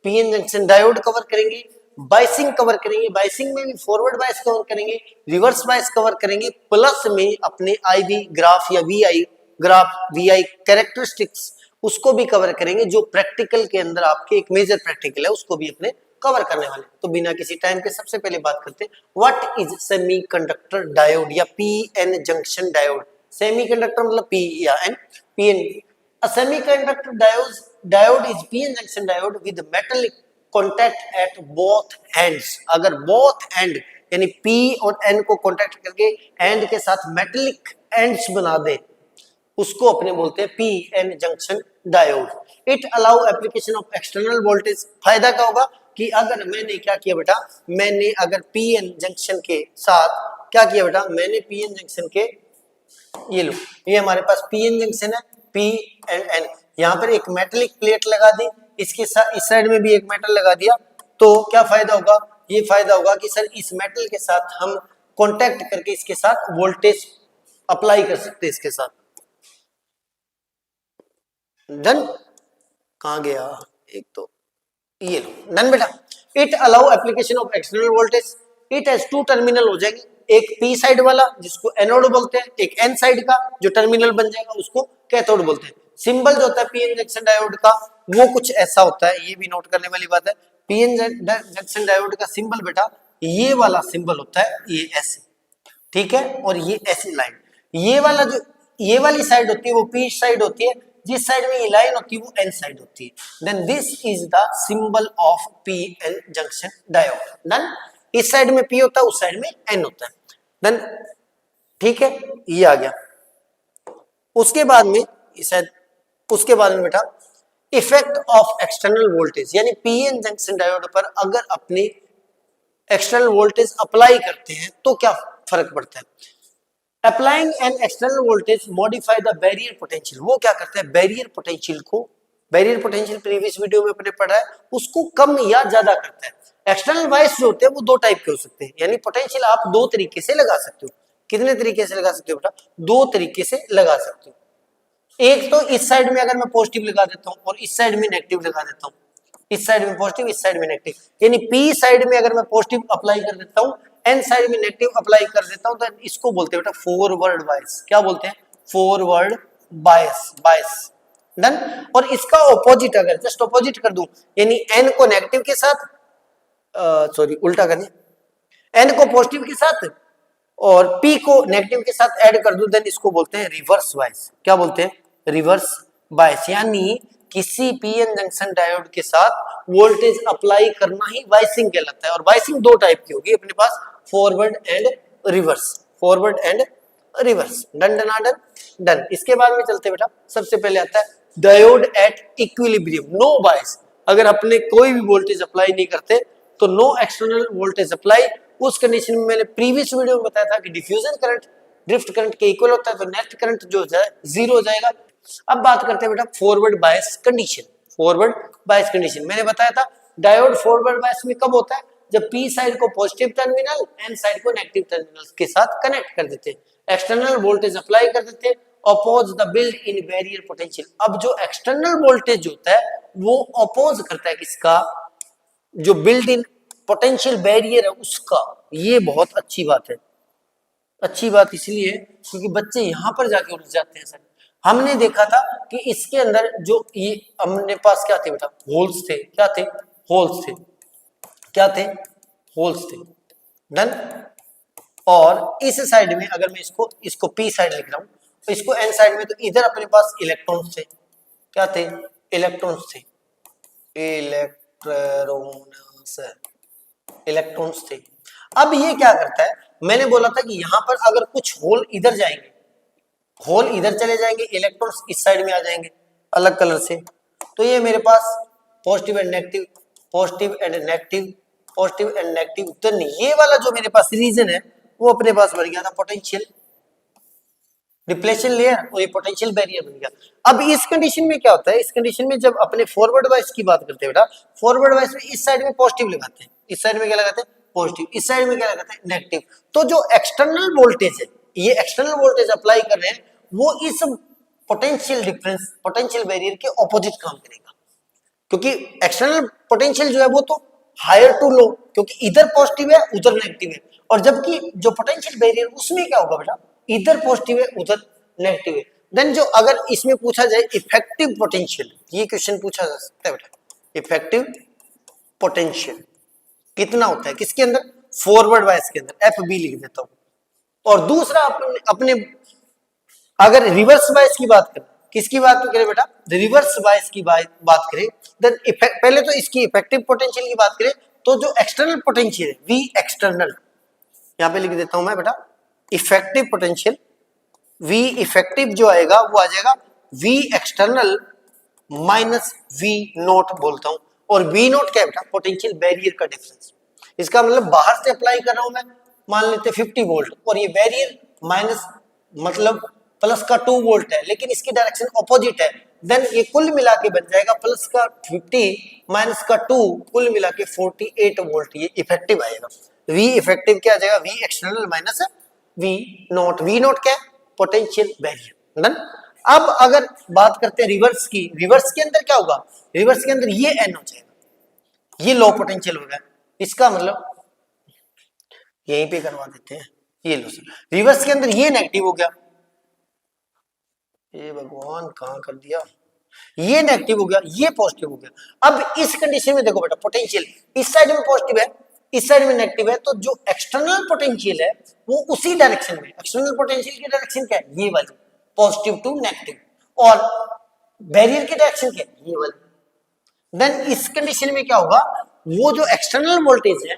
PN junction diode cover करेंगे, biasing cover करेंगे, biasing में भी फॉरवर्ड बायस कवर करेंगे, रिवर्स बायस कवर करेंगे, प्लस में अपने आईवी ग्राफ या वीआई ग्राफ, वीआई कैरेक्टरिस्टिक्स उसको भी कवर करेंगे, जो प्रैक्टिकल के अंदर आपके एक मेजर प्रैक्टिकल है उसको भी अपने कवर करने वाले। तो बिना किसी टाइम के सबसे पहले बात करते हैं व्हाट इज सेमीकंडक्टर डायोड या पीएन जंक्शन डायोड। सेमीकंडक्टर मतलब पी या N, PN. A semiconductor diode is PN junction diode with metallic contact at both ends. अगर बोथ एंड यानी पी और एन को कॉन्टैक्ट करके एंड के साथ मेटलिक एंड्स बना दे, उसको अपने बोलते हैं PN junction diode. It allow application of external voltage. फायदा क्या होगा कि अगर मैंने क्या किया बेटा, मैंने अगर पीएन जंक्शन के साथ क्या किया बेटा, मैंने पीएन जंक्शन के, ये लो ये हमारे पास पीएन जंक्शन है, पी एंड एन, यहाँ पर एक मेटलिक प्लेट लगा दी, इसके साथ इस साइड में भी एक मेटल लगा दिया, तो क्या फायदा होगा, ये फायदा होगा कि सर इस मेटल के साथ हम कांटेक्ट करके इसके साथ वोल्टेज अप्लाई कर सकते हैं इसके साथ। डन, कहां गया, एक तो ये लो डन बेटा। It allow application of external voltage. It has two terminal हो जाएंगे, एक पी साइड वाला जिसको एनोड बोलते हैं, एक एन साइड का जो टर्मिनल बन जाएगा उसको कैथोड बोलते हैं। सिंबल जो होता है पीएन जंक्शन डायोड का वो कुछ ऐसा होता है, ये भी नोट करने वाली बात है। पीएन जंक्शन डायोड का सिंबल बेटा ये वाला सिंबल होता है, ये ऐसे, ठीक है, और ये ऐसी लाइन, ये वाला जो ये वाली साइड होती है वो पी साइड होती है, जिस साइड में ये लाइन होती है वो एन साइड होती है। Then this is the symbol of PN junction diode. Done, इस साइड में पी होता है उस साइड में एन होता है। देन ठीक है, ये आ गया। उसके बाद में शायद उसके बाद में बेटा इफेक्ट ऑफ एक्सटर्नल वोल्टेज, यानी पीएन जंक्शन डायोड पर अगर अपने एक्सटर्नल वोल्टेज अप्लाई करते हैं तो क्या फर्क पड़ता है। Applying an external voltage modify the barrier potential. वो क्या करता है, बैरियर पोटेंशियल को, बैरियर पोटेंशियल प्रीवियस वीडियो में अपने पढ़ा है, उसको कम या ज्यादा करता है। एक्सटर्नल वाइस जो होते हैं वो दो टाइप के हो सकते हैं, यानी पोटेंशियल आप दो तरीके से लगा सकते हो। कितने तरीके से लगा सकते हो बेटा, दो तरीके से लगा सकते हो। एक तो इस साइड में अगर मैं पॉजिटिव लगा देता हूं और इस साइड में नेगेटिव लगा देता हूं, इस साइड में पॉजिटिव इस साइड में नेगेटिव, यानी पी साइड में अगर मैं पॉजिटिव अप्लाई कर देता हूं, एन साइड में नेगेटिव अप्लाई कर देता हूं, तो इसको बोलते हैं बेटा फॉरवर्ड बायस। क्या बोलते हैं, फॉरवर्ड बायस, बायस। डन, और इसका ऑपोजिट अगर जस्ट ऑपोजिट कर दूं, यानी एन को नेगेटिव के साथ, सॉरी उल्टा कर दिया, एन को पॉजिटिव के साथ और पी को नेगेटिव के साथ ऐड कर दूं, देन इसको बोलते हैं रिवर्स बायस। क्या बोलते हैं, रिवर्स बायस। यानी किसी पीएन जंक्शन डायोड के साथ वोल्टेज अप्लाई करना ही बायसिंग कहलाता है। और बायसिंग दो टाइप की होगी अपने पास, forward and reverse, forward and reverse. Done done done done. इसके बाद में चलते बेटा, सबसे पहले आता है diode at equilibrium, no bias. अगर अपने कोई भी वोल्टेज अप्लाई नहीं करते तो नो एक्सटर्नल वोल्टेज अप्लाई। उस कंडीशन में मैंने प्रीवियस वीडियो में बताया था कि डिफ्यूजन करंट ड्रिफ्ट करंट के इक्वल होता है, तो नेट करंट जो है जीरो हो जाएगा। अब बात करते हैं बेटा forward bias condition. Forward bias condition मैंने बताया था डायोड फॉरवर्ड बायस में कब होता है, जब पी साइड को पॉजिटिव टर्मिनल, एन साइड को नेगेटिव टर्मिनल के साथ कनेक्ट कर देते हैं, एक्सटर्नल वोल्टेज अप्लाई कर देते हैं, oppose the built in barrier potential. अब जो एक्सटर्नल वोल्टेज होता है वो अपोज करता है किसका, जो बिल्ड इन पोटेंशियल बैरियर है उसका। ये बहुत अच्छी बात है, अच्छी बात इसलिए क्योंकि बच्चे यहां पर जाके उलझ जाते हैं। सर हमने देखा था कि इसके अंदर जो ये हमने पास क्या थे बेटा, होल्स थे, क्या थे, होल्स थे, क्या थे, होल्स थे। डन, और इस साइड में अगर मैं इसको पी साइड लिख रहा हूं तो इसको एन साइड में, तो इधर अपने पास इलेक्ट्रॉन्स थे, क्या थे, इलेक्ट्रॉन्स थे, इलेक्ट्रॉन्स थे। अब ये क्या करता है, मैंने बोला था कि यहां पर अगर कुछ होल इधर जाएंगे, होल इधर चले जाएंगे, इलेक्ट्रॉन्स इस साइड में आ जाएंगे अलग कलर से, तो ये मेरे पास positive and negative, positive and negative, positive and negative. तो ये वाला जो मेरे पास रीजन है वो अपने पास बन गया था पोटेंशियल डिप्लेशन लेयर, और ये पोटेंशियल बैरियर बन गया। अब इस कंडीशन में क्या होता है, इस कंडीशन में जब अपने फॉरवर्ड बायस की बात करते हैं बेटा, फॉरवर्ड बायस में इस साइड में पॉजिटिव लगाते हैं, इस साइड में क्या लगाते हैं, पॉजिटिव, इस साइड में क्या लगाते हैं, नेगेटिव। तो जो एक्सटर्नल वोल्टेज है, ये एक्सटर्नल वोल्टेज अप्लाई कर रहे हैं, वो इस पोटेंशियल डिफरेंस, पोटेंशियल बैरियर के ऑपोजिट काम करेगा। क्योंकि एक्सटर्नल पोटेंशियल जो है वो तो हायर टू लो, क्योंकि इधर पॉजिटिव है उधर नेगेटिव है, और जबकि जो पोटेंशियल बैरियर उसमें क्या होगा बेटा, इधर पॉजिटिव है उधर नेगेटिव है। देन जो अगर इसमें पूछा जाए इफेक्टिव पोटेंशियल, ये क्वेश्चन पूछा जा सकता है बेटा, इफेक्टिव पोटेंशियल कितना होता है किसके अंदर, फॉरवर्ड वाइज के अंदर, एफ बी लिख देता हूं। और दूसरा अपने अगर रिवर्स बायस की बात करें, किसकी बात करें बेटा, रिवर्स बायस की बात करें, देन पहले तो इसकी इफेक्टिव पोटेंशियल की बात करें तो जो एक्सटर्नल पोटेंशियल है वी एक्सटर्नल, यहां पे लिख देता हूं मैं बेटा इफेक्टिव पोटेंशियल, वी इफेक्टिव जो आएगा वो आ जाएगा V external minus V naught बोलता हूं। और वी नोट क्या है बेटा, पोटेंशियल बैरियर का डिफरेंस। इसका मतलब बाहर से अप्लाई कर रहा हूं मैं, मान लेते 50 वोल्ट, और ये बैरियर माइनस मतलब प्लस का 2 वोल्ट है, लेकिन इसकी डायरेक्शन ऑपोजिट है, देन ये कुल मिला के बन जाएगा प्लस का 50 माइनस का 2, कुल मिला के 48 वोल्ट, ये इफेक्टिव आएगा। वी इफेक्टिव क्या आ जाएगा, V external minus V naught. V naught क्या है, पोटेंशियल बैरियर। डन। अब अगर बात करते हैं रिवर्स की, रिवर्स के अंदर क्या होगा, रिवर्स के अंदर ये एन हो जाएगा, ये लो पोटेंशियल हो गया, इसका मतलब यहीं पे करवा देते हैं, ये लो सर, रिवर्स के अंदर ये नेगेटिव हो गया, ये भगवान कहां कर दिया, ये नेगेटिव हो गया, ये पॉजिटिव हो गया। अब इस कंडीशन में देखो बेटा, पोटेंशियल इस साइड में पॉजिटिव है, इस साइड में नेगेटिव है, तो जो एक्सटर्नल पोटेंशियल है वो उसी डायरेक्शन में, एक्सटर्नल पोटेंशियल की डायरेक्शन क्या है, ये वाली, पॉजिटिव टू नेगेटिव, और बैरियर की डायरेक्शन क्या है, ये वाली। देन इस कंडीशन में क्या होगा, वो जो एक्सटर्नल वोल्टेज है,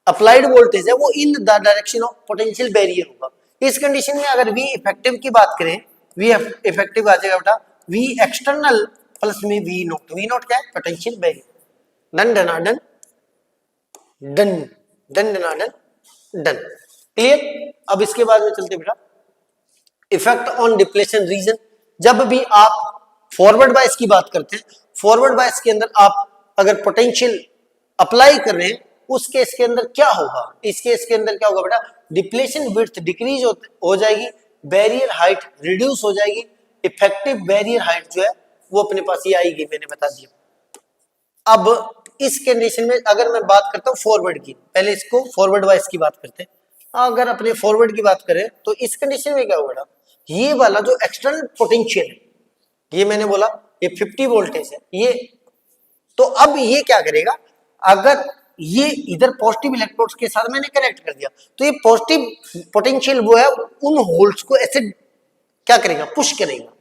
अप्लाइड वोल्टेज है, वो in the direction of potential barrier होगा। इस कंडीशन में अगर वी इफेक्टिव की बात करें, वी इफेक्टिव आ जाएगा बेटा वी एक्सटर्नल प्लस में वी नोट। वी नोट क्या है, potential barrier. Done done done done done done done done, clear. अब इसके बाद में चलते बेटा इफेक्ट ऑन डिप्लेशन रीजन। जब भी आप फॉरवर्ड बायस की बात करते हैं, फॉरवर्ड बायस के अंदर आप अगर पोटेंशियल अप्लाई कर रहे हैं, उस केस के अंदर क्या होगा, इस केस के अंदर क्या होगा बेटा, डिप्लेशन विड्थ डिक्रीज हो जाएगी, बैरियर हाइट रिड्यूस हो जाएगी, इफेक्टिव बैरियर हाइट जो है वो अपने पास ये आएगी, मैंने बता दिया। अब इस कंडीशन में अगर मैं बात करता हूं फॉरवर्ड की, पहले इसको फॉरवर्ड वाइज की बात करते हैं। अगर अपने फॉरवर्ड की बात करें तो इस कंडीशन में क्या होगा, ये वाला जो एक्सटर्नल पोटेंशियल है, ये मैंने बोला ये 50 वोल्टेज है, ये तो अब ये क्या करेगा, अगर ये इधर पॉजिटिव इलेक्ट्रोड्स के साथ मैंने कनेक्ट कर दिया, तो ये पॉजिटिव पोटेंशियल वो है उन होल्स को ऐसे क्या करेगा, पुश करेगा।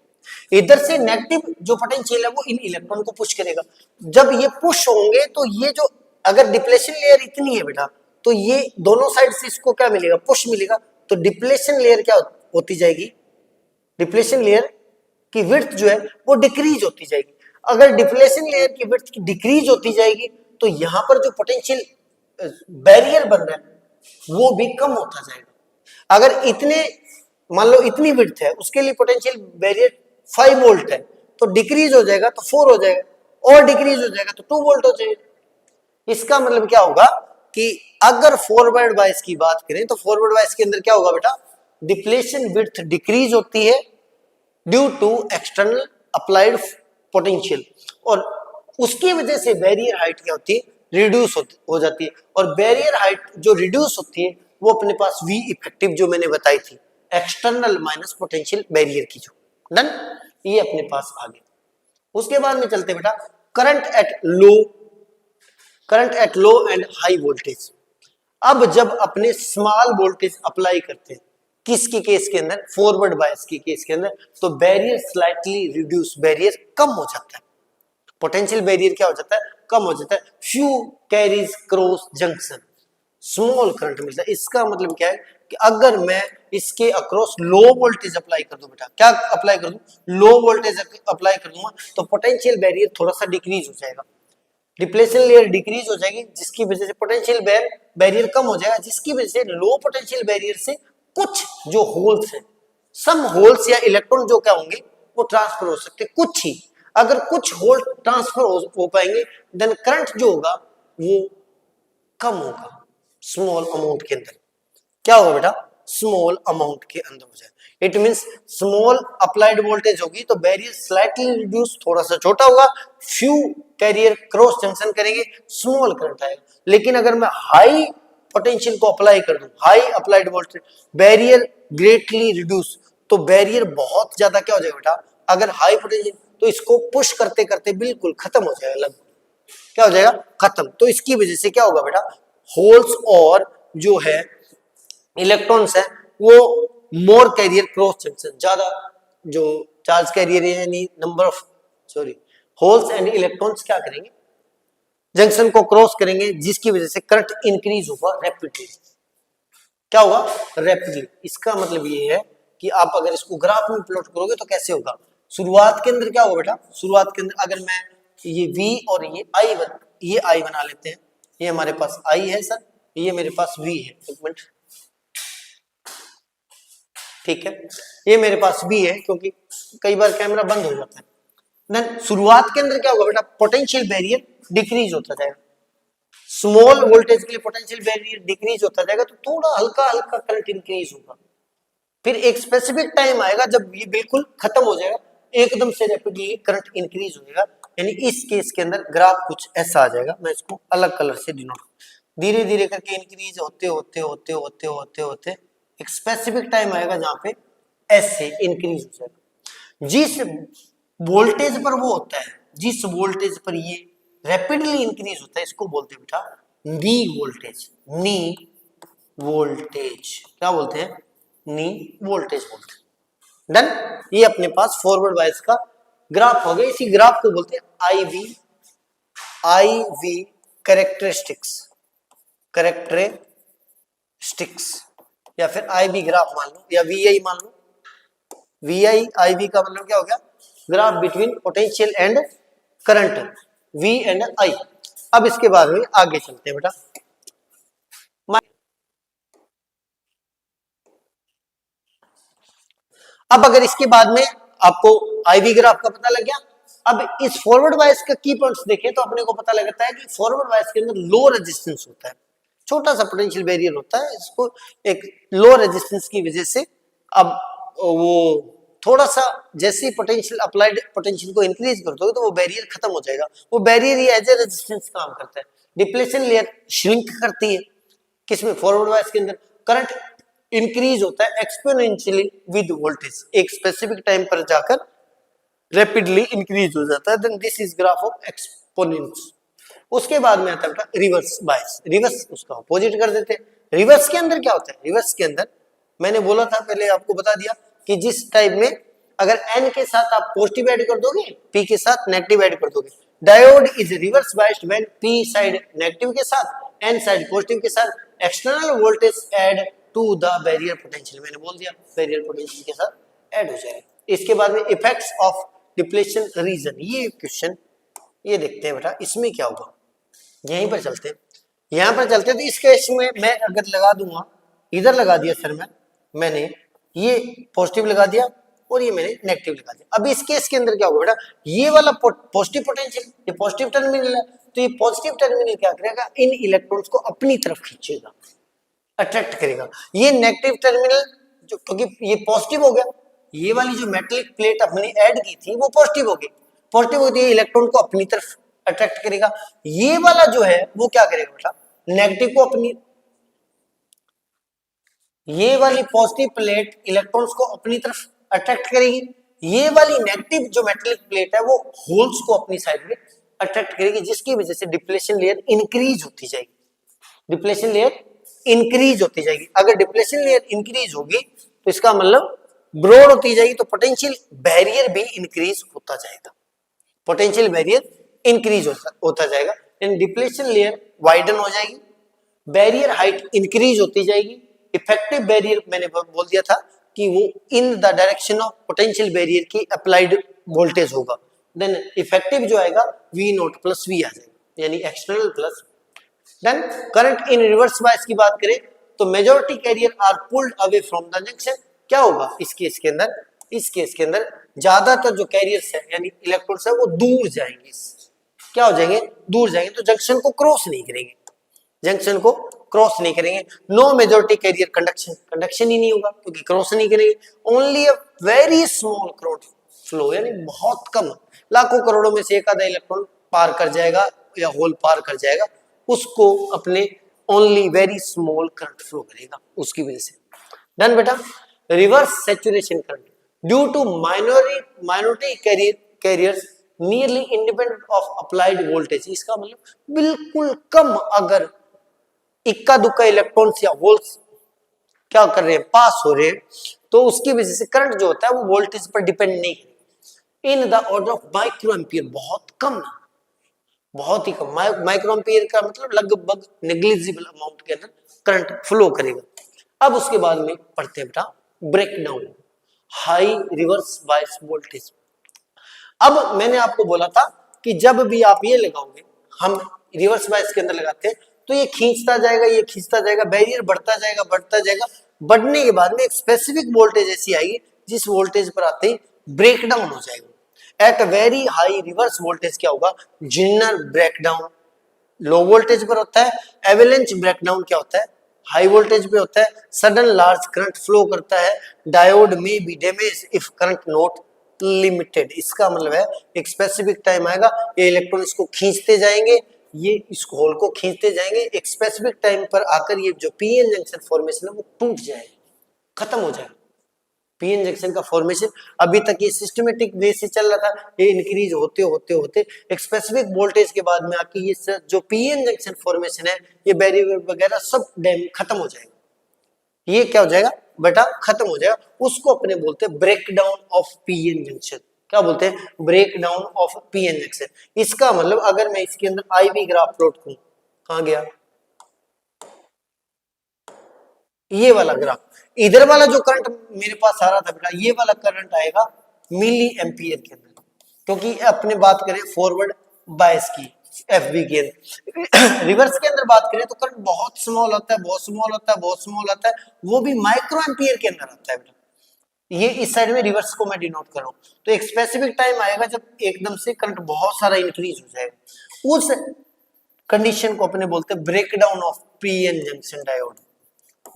इधर से नेगेटिव जो पोटेंशियल है वो इन इलेक्ट्रॉन को पुश करेगा। जब ये पुश होंगे तो ये जो अगर डिप्लेशन लेयर इतनी है बेटा, तो ये दोनों साइड से इसको क्या मिलेगा, पुश मिलेगा, तो डिप्लेशन लेयर क्या होती जाएगी, डिप्लेशन लेयर की विड्थ जो है वो डिक्रीज होती जाएगी। अगर डिप्लेशन लेयर की विड्थ की डिक्रीज होती जाएगी तो यहां पर जो पोटेंशियल बैरियर बन रहा है वो भी कम होता जाएगा। अगर इतने मान लो इतनी विड्थ है, उसके लिए पोटेंशियल बैरियर 5 वोल्ट है, तो डिक्रीज हो जाएगा तो 4 हो जाएगा, और डिक्रीज हो जाएगा तो 2 वोल्ट हो जाएगा। इसका मतलब क्या होगा कि अगर फॉरवर्ड बायस की बात करें तो फॉरवर्ड बायस के अंदर क्या होगा बेटा, डिप्लेशन विड्थ डिक्रीज होती है due to external applied potential, और उसकी वजह से बैरियर हाइट क्या होती है, रिड्यूस हो जाती है। और बैरियर हाइट जो रिड्यूस होती है वो अपने पास वी इफेक्टिव जो मैंने बताई थी, एक्सटर्नल माइनस पोटेंशियल बैरियर की, जो डन, ये अपने पास आ गया। उसके बाद में चलते बेटा current at low and high voltage. अब जब अपने स्मॉल वोल्टेज अप्लाई करते हैं किसकी केस के अंदर, फॉरवर्ड बायस की केस के अंदर, तो बैरियर स्लाइटली रिड्यूस, बैरियर कम हो जाता है, पोटेंशियल बैरियर क्या हो जाता है, कम हो जाता है। Few carries cross junction, small current मिलता है। इसका मतलब क्या है कि अगर मैं इसके अक्रॉस लो वोल्टेज अप्लाई कर दूं बेटा, क्या अप्लाई कर दूं, लो वोल्टेज अप्लाई कर दूंगा, तो पोटेंशियल बैरियर थोड़ा सा डिक्रीज हो जाएगा, डिप्लेशन लेयर डिक्रीज हो जाएगी, जिसकी वजह से पोटेंशियल बैरियर कम हो जाएगा, जिसकी वजह से लो पोटेंशियल बैरियर से कुछ जो होल्स है, सम होल्स या इलेक्ट्रॉन जो क्या होंगे वो ट्रांसफर हो सकते, कुछ ही, अगर कुछ होल ट्रांसफर हो पाएंगे, देन करंट जो होगा वो कम होगा, स्मॉल अमाउंट के अंदर क्या होगा बेटा, स्मॉल अमाउंट के अंदर हो जाए। It means small applied voltage होगी तो बैरियर स्लाइटली रिड्यूस, थोड़ा सा छोटा होगा, फ्यू कैरियर क्रॉस जंक्शन करेंगे, स्मॉल करंट आएगा। लेकिन अगर मैं हाई पोटेंशियल को अप्लाई कर दूं, high applied voltage, barrier greatly reduce, तो बैरियर बहुत ज्यादा क्या हो जाएगा बेटा, अगर हाई पोटेंशियल तो इसको पुश करते करते बिल्कुल खत्म हो जाएगा, लगभग क्या हो जाएगा, खत्म। तो इसकी वजह से क्या होगा बेटा, होल्स और जो है इलेक्ट्रॉन्स है वो मोर कैरियर क्रॉस जंक्शन, ज्यादा जो चार्ज कैरियर है यानी number of holes and electrons क्या करेंगे, जंक्शन को क्रॉस करेंगे, जिसकी वजह से करंट इंक्रीज होगा रैपिडली। क्या होगा, रैपिडली। इसका मतलब ये है कि आप अगर इसको ग्राफ में प्लॉट करोगे तो कैसे होगा, शुरुआत के अंदर क्या होगा बेटा, शुरुआत के अंदर अगर मैं ये V और ये I बना लेते हैं, ये हमारे पास I है सर, ये मेरे पास V है, एक मिनट, ठीक है, ये मेरे पास V है क्योंकि कई बार कैमरा बंद हो जाता है। देन शुरुआत के अंदर क्या होगा बेटा, पोटेंशियल बैरियर डिक्रीज होता जाएगा, स्मॉल वोल्टेज के लिए पोटेंशियल बैरियर डिक्रीज होता जाएगा, तो थोड़ा हल्का हल्का करंट इंक्रीज होगा। फिर एक स्पेसिफिक टाइम आएगा जब ये बिल्कुल खत्म हो जाएगा, एकदम से रैपिडली करंट इंक्रीज होगा। यानी इस केस के अंदर ग्राफ कुछ ऐसा आ जाएगा, मैं इसको अलग कलर से डिनोट, धीरे धीरे करके इंक्रीज होते होते होते होते होते होते एक स्पेसिफिक टाइम आएगा जहां पे ऐसे इंक्रीज हो जाएगा। जिस वोल्टेज पर वो होता है, जिस वोल्टेज पर ये रैपिडली इंक्रीज होता है, इसको बोलते हैं बेटा नी वोल्टेज। नी वोल्टेज क्या बोलते हैं, नी वोल्टेज बोलते हैं। डन, ये अपने पास फॉरवर्ड वाइज का ग्राफ हो गया। इसी ग्राफ को बोलते हैं आई वी कैरेक्टरिस्टिक्स, या फिर आई वी ग्राफ मान लो, या वी आई मान लो। वी आई वी का मतलब क्या हो गया, graph between potential and current, V and I. अब इसके बाद में आगे चलते हैं बेटा। अब अगर इसके बाद में आपको आईवी ग्राफ का पता लग गया, अब इस फॉरवर्ड वाइज का की पॉइंट्स देखें तो अपने को पता लगता है कि फॉरवर्ड वाइज के अंदर लो रेजिस्टेंस होता है, छोटा सा पोटेंशियल बैरियर होता है, इसको एक लो रेजिस्टेंस की वजह से अब वो थोड़ा सा जैसे ही पोटेंशियल अप्लाइड पोटेंशियल को इंक्रीज कर दोगे तो वो बैरियर खत्म हो जाएगा। वो बैरियर ही एज ए रेजिस्टेंस काम करता है, डिप्लेशन लेयर श्रिंक करती है, किसमें, फॉरवर्ड वाइज के अंदर। करंट इंक्रीज होता है एक्सपोनेंशियली विद वोल्टेज, एक स्पेसिफिक टाइम पर जाकर रैपिडली इंक्रीज हो जाता है। Then this is graph of exponents. उसके बाद में आता है रिवर्स बायस, रिवर्स उसका अपोजिट कर देते हैं। रिवर्स के अंदर क्या होता है, रिवर्स के अंदर मैंने बोला था पहले, आपको बता दिया कि जिस टाइप में अगर n के साथ आप पॉजिटिव ऐड कर दोगे, p के साथ नेगेटिव ऐड कर दोगे, diode is reverse biased when p side negative के साथ, n साइड पॉजिटिव के साथ external voltage add to the barrier potential. मैंने बोल दिया बैरियर पोटेंशियल के साथ ऐड हो जाएगा। इसके बाद में इफेक्ट्स ऑफ डिप्लेशन रीजन, ये क्वेश्चन ये देखते हैं बेटा, इसमें क्या होगा, यहीं पर चलते हैं, यहां पर चलते हैं। तो इस केस में मैं अगर लगा दूंगा, इधर लगा दिया सर मैंने ये पॉजिटिव लगा दिया और ये मैंने नेगेटिव लगा दिया। अब इस केस के अंदर क्या होगा बेटा, ये वाला पॉजिटिव पोटेंशियल, ये पॉजिटिव टर्मिनल है, तो ये पॉजिटिव टर्मिनल क्या करेगा, इन इलेक्ट्रॉन्स को अपनी तरफ खींचेगा, अट्रैक्ट करेगा। ये नेगेटिव टर्मिनल जो, क्योंकि ये पॉजिटिव हो गया, ये वाली जो मेटेलिक प्लेट अपने ऐड की थी वो पॉजिटिव हो गई, पॉजिटिव होती है, इलेक्ट्रॉन को अपनी तरफ अट्रैक्ट करेगा। ये वाला जो है वो क्या करेगा बेटा, नेगेटिव को अपनी, ये वाली पॉजिटिव प्लेट इलेक्ट्रॉन्स को अपनी तरफ अट्रैक्ट करेगी, ये वाली नेगेटिव जो मेटेलिक प्लेट है वो होल्स को अपनी साइड में अट्रैक्ट करेगी, जिसकी वजह से डिप्लेशन लेयर इंक्रीज होती जाएगी, डिप्लेशन लेयर इंक्रीज होती जाएगी। अगर डिप्लेशन लेयर इंक्रीज होगी तो इसका मतलब ब्रॉड होती जाएगी, तो पोटेंशियल बैरियर भी इंक्रीज होता जाएगा, पोटेंशियल बैरियर इंक्रीज होता जाएगा, एंड डिप्लेशन लेयर वाइडन हो जाएगी, बैरियर हाइट इंक्रीज होती जाएगी। इफेक्टिव बैरियर मैंने बोल दिया था कि वो in the direction of potential barrier की अप्लाइड वोल्टेज होगा। देन इफेक्टिव जो आएगा V नॉट प्लस V आ जाएगा, यानी external plus. Then current in reverse bias की बात करें तो majority carrier are pulled away from the junction. क्या होगा इस केस के अंदर, इस केस के अंदर ज्यादातर जो कैरियर्स है यानी इलेक्ट्रॉन्स है वो दूर जाएंगे, क्या हो जाएंगे, दूर जाएंगे, तो जंक्शन को क्रॉस नहीं करेंगे, जंक्शन को क्रॉस नहीं करेंगे। No majority carrier conduction, conduction ही नहीं होगा क्योंकि क्रॉस नहीं करेंगे। Only a very small crowd flow, यानी बहुत कम, लाखों करोड़ों में से एक आधा इलेक्ट्रॉन पार कर जाएगा या होल पार कर जाएगा, उसको अपने only very small current flow करेगा, उसकी वजह से। डन बेटा। Reverse saturation current due to minority carriers nearly independent of applied voltage. इसका मतलब बिल्कुल कम अगर इक्का दुक्का इलेक्ट्रॉन्स या होल्स क्या कर रहे हैं, पास हो रहे हैं, तो उसकी वजह से करंट जो होता है वो वोल्टेज पर डिपेंड नहीं करेगा। In the order of micro ampere, बहुत कम, बहुत ही कम। माइक्रो एम्पियर का मतलब लगभग नेग्लिजिबल अमाउंट के अंदर करंट फ्लो करेगा। अब उसके बाद में पढ़ते हैं बेटा breakdown high reverse bias voltage. अब मैंने आपको बोला था कि जब भी आप ये लगाओगे, हम रिवर्स बायस के अंदर लगाते हैं तो ये खींचता जाएगा, ये खींचता जाएगा, बैरियर बढ़ता जाएगा, बढ़ता जाएगा, बढ़ने के बाद में एक स्पेसिफिक वोल्टेज ऐसी आएगी जिस वोल्टेज पर आते ही ब्रेक डाउन हो जाएगा। At very high reverse voltage क्या होगा, Zener breakdown low voltage पर होता है, एवेलेंच ब्रेकडाउन क्या होता है, हाई वोल्टेज पे होता है। सडन लार्ज करंट फ्लो करता है, डायोड में B damage if current not limited. इसका मतलब है एक स्पेसिफिक टाइम आएगा, ये इलेक्ट्रॉन इसको खींचते जाएंगे, ये इस होल को खींचते जाएंगे, एक स्पेसिफिक टाइम पर आकर ये जो पीएन जंक्शन फॉर्मेशन है वो टूट जाएगा, खत्म हो जाएगा। पीएन जंक्शन का फॉर्मेशन अभी तक ये सिस्टमेटिक वे से चल रहा था, ये इंक्रीज होते होते होते एक स्पेसिफिक वोल्टेज के बाद में आके ये जो पीएन जंक्शन फॉर्मेशन है, ये बैरियर वगैरह सब डैम खत्म हो जाएगा। ये क्या हो जाएगा बेटा, खत्म हो जाएगा। उसको अपने बोलते हैं breakdown of PN junction. क्या बोलते हैं, breakdown of PN junction. इसका मतलब अगर मैं इसके अंदर आईवी ग्राफ प्लॉट करूं, कहां गया ये वाला ग्राफ, इधर वाला जो करंट मेरे पास आ रहा था बेटा, ये वाला करंट आएगा मिली एम्पियर के अंदर, क्योंकि अपने बात करें फॉरवर्ड बायस की एफबी के अंदर। रिवर्स के अंदर बात करें तो करंट बहुत स्मॉल होता है, बहुत स्मॉल होता है, बहुत स्मॉल होता है, वो भी माइक्रो एम्पियर के अंदर आता है बेटा। ये इस साइड में रिवर्स को मैं डिनोट कर रहा हूं, तो एक स्पेसिफिक टाइम आएगा जब एकदम से करंट बहुत सारा इंक्रीज हो जाएगा। उस कंडीशन को अपने बोलते हैं breakdown of PN junction diode.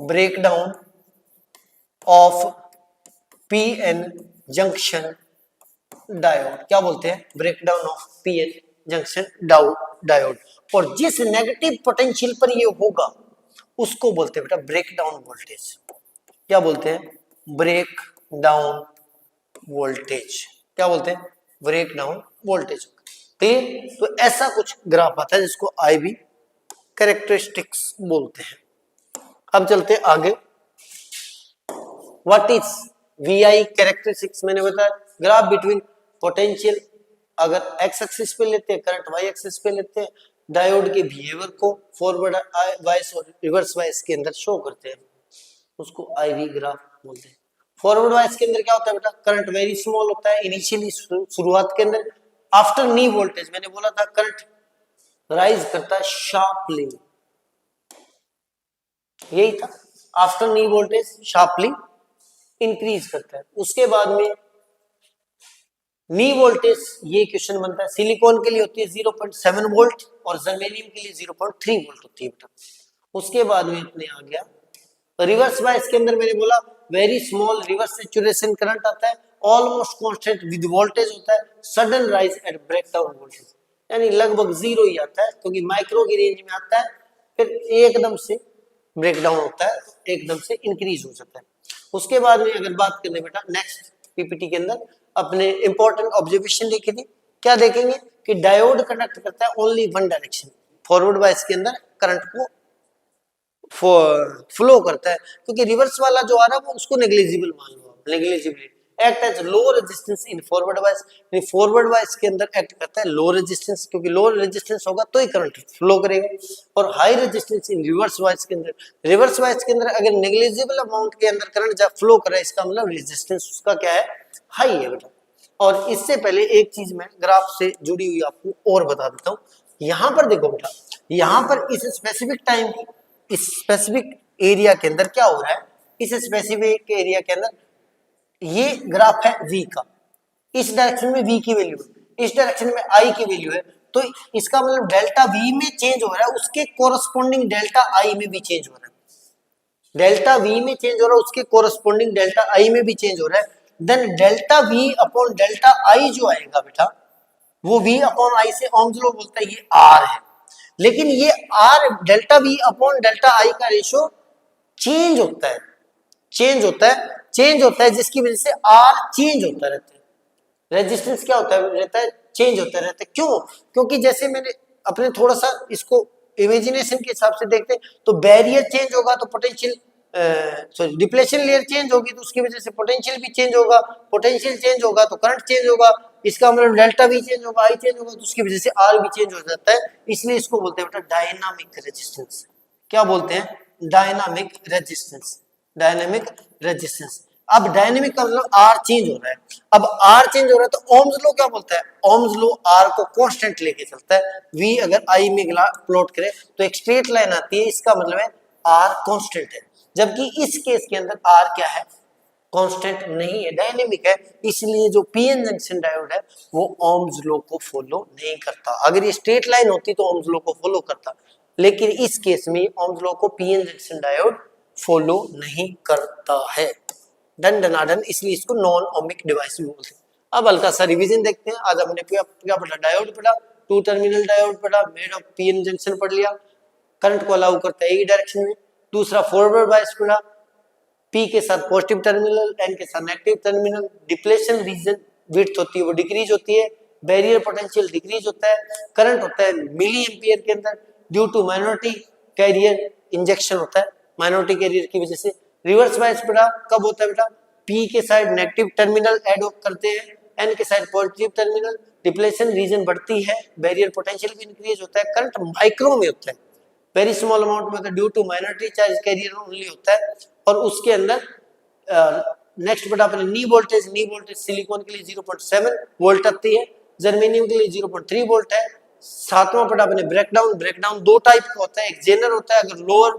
Breakdown of PN junction diode क्या बोलते हैं, breakdown of PN junction diode. और जिस नेगेटिव पोटेंशियल पर ये होगा उसको बोलते हैं बेटा ब्रेकडाउन वोल्टेज। क्या बोलते हैं, ब्रेक डाउन वोल्टेज। क्या बोलते हैं, ब्रेक डाउन वोल्टेज। क्लियर। तो ऐसा कुछ ग्राफ आता है जिसको आईवी कैरेक्टरिस्टिक्स बोलते हैं। अब चलते आगे। व्हाट इज वीआई कैरेक्टरिस्टिक्स, मैंने बताया ग्राफ बिटवीन पोटेंशियल, अगर एक्स एक्सिस पे लेते हैं, करंट वाई एक्सिस पे लेते हैं, डायोड के बिहेवियर को फॉरवर्ड वाइस और रिवर्स वाइस के अंदर शो करते हैं, उसको आईवी ग्राफ बोलते हैं। फॉरवर्ड वाइस के अंदर क्या होता है बेटा, करंट वेरी स्मॉल होता है इनिशियली, शुरुआत के अंदर। आफ्टर नी वोल्टेज, मैंने बोला था करंट राइज करता है शार्पली, यही था, आफ्टर नी वोल्टेज शार्पली इंक्रीज करता है। उसके बाद में नी वोल्टेज, ये क्वेश्चन बनता है, सिलिकॉन के लिए होती है 0.7 वोल्ट और जर्मेनियम के लिए 0.3 वोल्ट होती है बेटा। उसके बाद में अपने आ गया रिवर्स बायस के अंदर, मैंने बोला very small reverse saturation current आता है, ऑलमोस्ट कांस्टेंट विद वोल्टेज होता है, sudden rise at breakdown voltage, यानी लगभग जीरो ही आता है क्योंकि माइक्रो की रेंज में आता है, फिर एकदम से ब्रेकडाउन होता है, एकदम से इंक्रीज हो जाता है। उसके बाद में अगर बात करें बेटा नेक्स्ट पीपीटी के अंदर अपने इंपॉर्टेंट ऑब्जर्वेशन देखे थे, क्या देखेंगे कि डायोड कंडक्ट करता है only one direction, forward bias के अंदर करंट को फ्लो करता है, क्योंकि रिवर्स वाला जो आ रहा है वो उसको नेग्लिजिबल मान लो, negligible act as low resistance in forward bias, forward bias के अंदर एक्ट करता है लो रेजिस्टेंस, क्योंकि लो रेजिस्टेंस होगा तो ही करंट फ्लो करेगा। और हाई रेजिस्टेंस इन रिवर्स बायस के अंदर, रिवर्स बायस के अंदर अगर नेग्लिजिबल अमाउंट के अंदर करंट जब फ्लो कर रहा है, इसका मतलब रेजिस्टेंस उसका क्या है, हाई है बेटा। और इससे पहले एक चीज मैं ग्राफ से जुड़ी हुई आपको और बता देता हूँ। यहाँ पर देखो बेटा, यहाँ पर इस स्पेसिफिक टाइम, इस स्पेसिफिक एरिया के अंदर क्या हो रहा है, इस स्पेसिफिक एरिया के अंदर ये ग्राफ है V का, इस डायरेक्शन में V की वैल्यू है, इस डायरेक्शन में I की वैल्यू है, तो इसका मतलब डेल्टा वी में चेंज हो रहा है, उसके कोरस्पोंडिंग डेल्टा आई में भी चेंज हो रहा है। डेल्टा वी में चेंज हो रहा है, उसके कोरस्पोंडिंग डेल्टा आई में भी चेंज हो रहा है। Then delta V upon delta I जो आएगा बेटा, वो v अपॉन आई से ओम्स लॉ बोलता है ये r है। लेकिन ये r delta v upon delta आई का रेशियो चेंज होता है, चेंज होता है जिसकी वजह से r चेंज होता रहता है। रेजिस्टेंस क्या होता है रहता है, चेंज होता रहता है। क्यों? क्योंकि जैसे मैंने अपने थोड़ा सा इसको इमेजिनेशन के हिसाब से देखते हैं, तो बैरियर चेंज होगा तो potential sorry depletion layer change होगी तो उसकी वजह से पोटेंशियल भी चेंज होगा, पोटेंशियल चेंज होगा तो करंट चेंज होगा, इसका मतलब डेल्टा भी चेंज होगा, आई चेंज होगा तो उसकी वजह से आर भी चेंज हो जाता है। इसलिए इसको बोलते हैं बेटा डायनामिक रेजिस्टेंस। क्या बोलते हैं? Dynamic resistance, dynamic resistance. अब डायनेमिक का मतलब आर चेंज हो रहा है। अब आर चेंज हो रहा है तो ओम्स लॉ क्या बोलता है? ओम्स लॉ आर को कांस्टेंट लेके चलता है। वी अगर आई में प्लॉट करें तो एक स्ट्रेट लाइन आती है, इसका मतलब है आर कांस्टेंट है। जबकि इस केस के अंदर आर क्या है? कांस्टेंट नहीं है, डायनेमिक है। इसलिए जो पीएन जंक्शन डायोड है वो ओम्स लॉ को फॉलो नहीं करता। अगर ये स्ट्रेट लाइन होती तो ओम्स लॉ को फॉलो करता, लेकिन इस केस में ओम्स लॉ को पीएन जंक्शन डायोड फॉलो नहीं करता है। डन डनाडन, इसलिए इसको नॉन ओमिक डिवाइस भी बोलते हैं। अब हल्का सा रिवीजन देखते हैं। आज हमने क्या पढ़ा? डायोड पढ़ा, टू टर्मिनल डायोड पढ़ा, मेड ऑफ पीएन जंक्शन पढ़ लिया, करंट को अलाउ करता है एक डायरेक्शन में। दूसरा फॉरवर्ड बायस पढ़ा, पी के साथ पॉजिटिव टर्मिनल, एन के साथ negative terminal. Depletion region width होती है वो डिक्रीज होती है, बैरियर पोटेंशियल डिक्रीज होता है, करंट होता है मिली एम्पियर के अंदर due to minority carrier injection होता है, माइनॉरिटी कैरियर की वजह से। रिवर्स बायस पढ़ा, कब होता है बेटा? पी के साइड नेगेटिव टर्मिनल ऐड करते हैं, एन के side positive terminal, depletion region बढ़ती है, बैरियर पोटेंशियल भी इंक्रीज होता है, करंट माइक्रो में होता है, वेरी स्मॉल अमाउंट में होता है, due to minority charge carrier only होता है। और उसके अंदर नेक्स्ट बेटा अपने नी वोल्टेज सिलिकॉन के लिए 0.7 वोल्ट आती है, जर्मेनियम के लिए 0.3 वोल्ट है। सातवां पढ़ा अपने ब्रेकडाउन दो टाइप का होता है, एक जेनर होता है अगर लोअर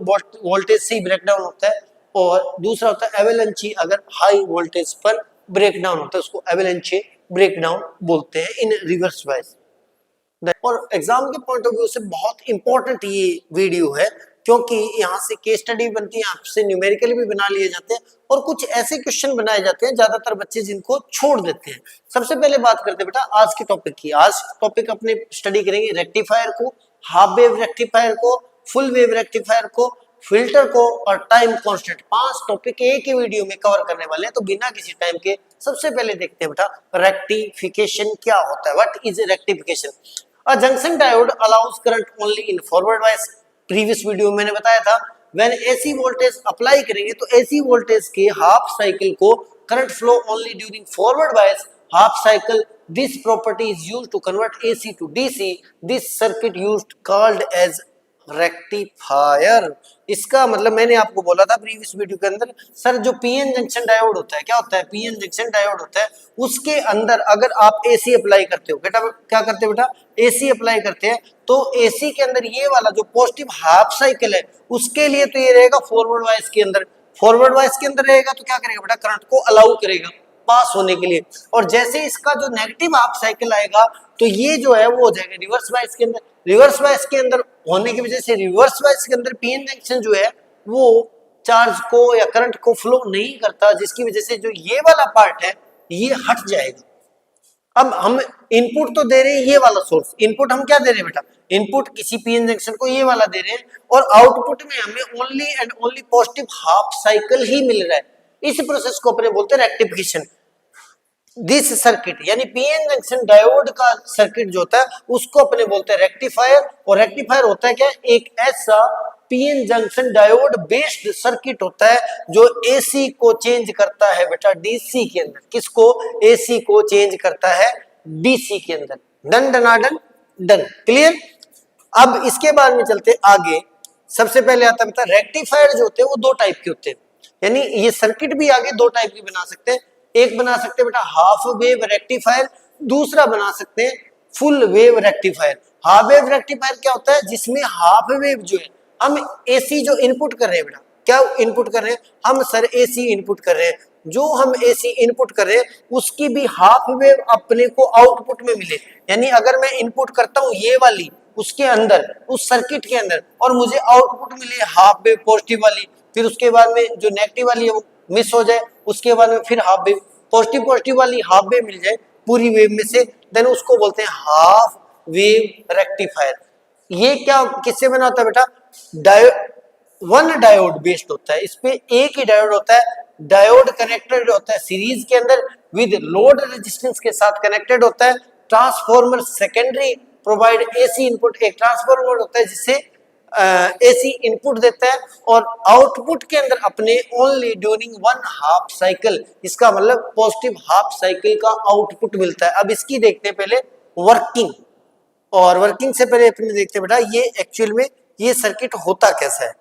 वोल्टेज से ब्रेकडाउन होता है, और दूसरा होता है एवेलेंची अगर हाई वोल्टेज पर ब्रेकडाउन होता है, उसको एवेलेंची ब्रेकडाउन बोलते हैं इन रिवर्स वाइज। और एग्जाम के पॉइंट ऑफ व्यू से बहुत इंपॉर्टेंट ये वीडियो है, क्योंकि यहाँ से केस स्टडी बनती है, आपसे न्यूमेरिकल भी बना लिए जाते हैं और कुछ ऐसे क्वेश्चन बनाए जाते हैं ज्यादातर बच्चे जिनको छोड़ देते हैं। सबसे पहले बात करते हैं बेटा आज के टॉपिक की। आज टॉपिक अपने स्टडी करेंगे रेक्टिफायर को, हाफ वेव रेक्टिफायर को, फुल वेव रेक्टिफायर को, फिल्टर को और टाइम कांस्टेंट। 5 टॉपिक एक ही वीडियो में कवर करने वाले हैं। तो बिना किसी टाइम के सबसे पहले देखते हैं बेटा रेक्टिफिकेशन क्या होता है। What is rectification? A junction diode allows current only in forward bias. Previous video में मैंने बताया था व्हेन एसी वोल्टेज अप्लाई करेंगे तो एसी वोल्टेज के हाफ साइकिल को current flow only during forward bias half cycle. This property is used to convert AC to DC. This circuit used called as rectifier. इसका मतलब मैंने आपको बोला था प्रीवियस वीडियो के अंदर, सर जो पीएन जंक्शन डायोड होता है, क्या होता है? पीएन जंक्शन डायोड होता है, उसके अंदर अगर आप एसी अप्लाई करते हो, बेटा क्या करते हो बेटा? एसी अप्लाई करते हैं तो एसी के अंदर ये वाला जो पॉजिटिव हाफ साइकिल है उसके लिए तो ये रहेगा फॉरवर्ड वाइस के अंदर, फॉरवर्ड वाइस के अंदर रहेगा तो क्या करेगा बेटा? करंट को अलाउ करेगा पास होने के लिए। और जैसे इसका जो नेगेटिव हाफ साइकिल आएगा तो ये जो है वो हो जाएगा रिवर्स बायस के अंदर। रिवर्स बायस के अंदर होने की वजह से रिवर्स बायस के अंदर पीएन जंक्शन जो है वो चार्ज को या करंट को फ्लो नहीं करता, जिसकी वजह से जो ये वाला पार्ट है ये हट जाएगा। अब हम इनपुट तो दे रहे हैं ये वाला सोर्स, इनपुट हम क्या दे रहे हैं बेटा? इनपुट किसी पीएन जंक्शन को ये वाला दे रहे हैं और आउटपुट में हमें only and only positive half cycle ही मिल रहा है। इस प्रोसेस को अपने बोलते हैं रेक्टिफिकेशन। दिस सर्किट यानी पीएन जंक्शन डायोड का सर्किट जो होता है उसको अपने बोलते हैं रेक्टिफायर। और रेक्टिफायर होता है क्या? एक ऐसा PN junction diode based circuit होता है जो एसी को चेंज करता है बेटा डीसी के अंदर। किसको? एसी को चेंज करता है डीसी के अंदर। डन डनाडन डन, क्लियर। अब इसके बाद में चलते आगे। सबसे पहले आता है बेटा रेक्टिफायर जो होते हैं वो दो टाइप के होते हैं, यानी ये सर्किट भी आगे दो टाइप की बना सकते हैं। एक बना सकते हैं बेटा हाफ वेव रेक्टिफायर, दूसरा बना सकते हैं full wave rectifier. Half wave rectifier क्या होता है? जिसमें हाफ वेव जो है हम एसी जो इनपुट कर रहे हैं बेटा, क्या इनपुट कर रहे हैं हम? सर एसी इनपुट कर रहे हैं जो हम एसी इनपुट कर रहे हैं उसकी भी हाफ वेव अपने को आउटपुट में मिले। यानी अगर मैं इनपुट करता हूं ये वाली उसके अंदर, उस सर्किट के अंदर, और मुझे आउटपुट मिले हाफ वेव पॉजिटिव वाली, फिर उसके बाद में जो नेगेटिव वाली है वो मिस हो जाए, उसके बाद में फिर हाफ वेव पॉजिटिव पॉजिटिव वाली हाफ वेव मिल जाए पूरी वेव में से, देन उसको बोलते हैं हाफ वेव रेक्टिफायर। ये क्या किससे बना होता है बेटा? वन डायोड बेस्ड होता है, इस पे एक ही डायोड होता है, डायोड कनेक्टेड होता है सीरीज के अंदर विद लोड रेजिस्टेंस के साथ कनेक्टेड होता है। Transformer secondary provide AC input, एक ट्रांसफॉर्मर होता है जिससे एसी इनपुट देता है और आउटपुट के अंदर अपने only during one half cycle, इसका मतलब पॉजिटिव हाफ साइकिल का आउटपुट मिलता है। अब इसकी देखते हैं पहले वर्किंग, और वर्किंग से पहले अपने देखते हैं बेटा ये एक्चुअल में ये सर्किट होता कैसा है।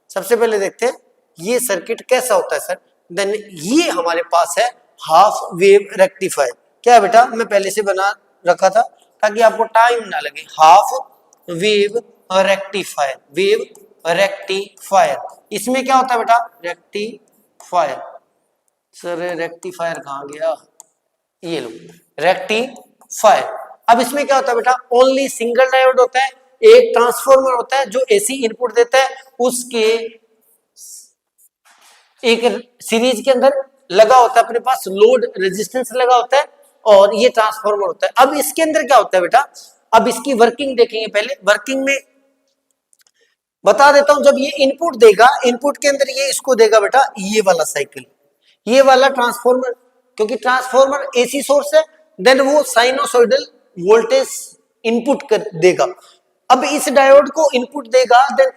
सबसे पहले देखते हैं ये सर्किट कैसा होता है सर। देन ये हमारे पास है हाफ वेव रेक्टिफायर। क्या है बेटा? मैं पहले से बना रखा था ताकि आपको टाइम ना लगे। Half wave rectifier, wave rectifier, इसमें क्या होता है बेटा? रेक्टिफायर। सर रेक्टिफायर कहाँ गया? ये लो रेक्टिफायर। अब इसमें क्या होता है बेटा? ओनली सिंगल डायोड होता है, एक ट्रांसफॉर्मर होता है जो एसी इनपुट देता है, उसके एक सीरीज के अंदर लगा होता है अपने पास लोड रेजिस्टेंस लगा होता है, और ये ट्रांसफॉर्मर होता है। अब इसके अंदर क्या होता है बेटा? अब इसकी वर्किंग देखेंगे पहले। वर्किंग में बता देता हूं, जब ये इनपुट देगा, इनपुट के अंदर ये इसको देगा बेटा ये वाला साइकिल, ये वाला ट्रांसफॉर्मर, क्योंकि ट्रांसफॉर्मर एसी सोर्स है, देन वो साइनोसॉइडल वोल्टेज इनपुट कर देगा। अब इस डायोड को इनपुट देगा, देन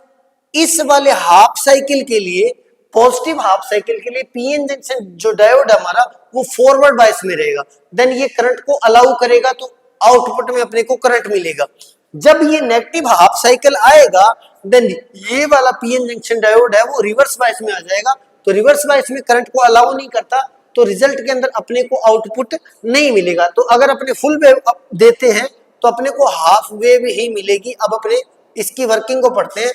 इस वाले हाफ साइकिल के लिए, पॉजिटिव हाफ साइकिल के लिए पीएन जंक्शन जो डायोड है हमारा वो फॉरवर्ड बायस में रहेगा, देन ये करंट को अलाउ करेगा तो आउटपुट में अपने को करंट मिलेगा। जब ये नेगेटिव हाफ साइकिल आएगा, देन ये वाला पीएन जंक्शन डायोड है वो रिवर्स बायस में आ जाएगा, तो रिवर्स बायस में करंट को अलाउ नहीं करता, तो रिजल्ट के अंदर अपने को आउटपुट नहीं मिलेगा। तो अगर अपने फुल वेव देते हैं तो अपने को हाफ वेव ही मिलेगी। अब अपने इसकी वर्किंग को पढ़ते हैं।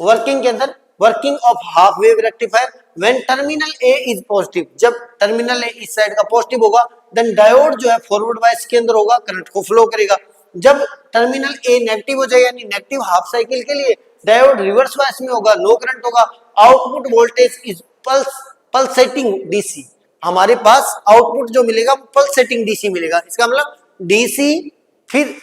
वर्किंग के अंदर working of half wave rectifier, when terminal A is positive, जब टर्मिनल ए इस साइड का पॉजिटिव होगा, देन डायोड जो है फॉरवर्ड बायस के अंदर होगा, करंट को फ्लो करेगा। जब टर्मिनल ए नेगेटिव हो जाएगा, यानी नेगेटिव हाफ साइकिल के लिए डायोड रिवर्स बायस में होगा, नो करंट होगा। Output voltage is pulsating DC, हमारे पास आउटपुट जो मिलेगा पल्सेटिंग डीसी मिलेगा। इसका मतलब डीसी फिर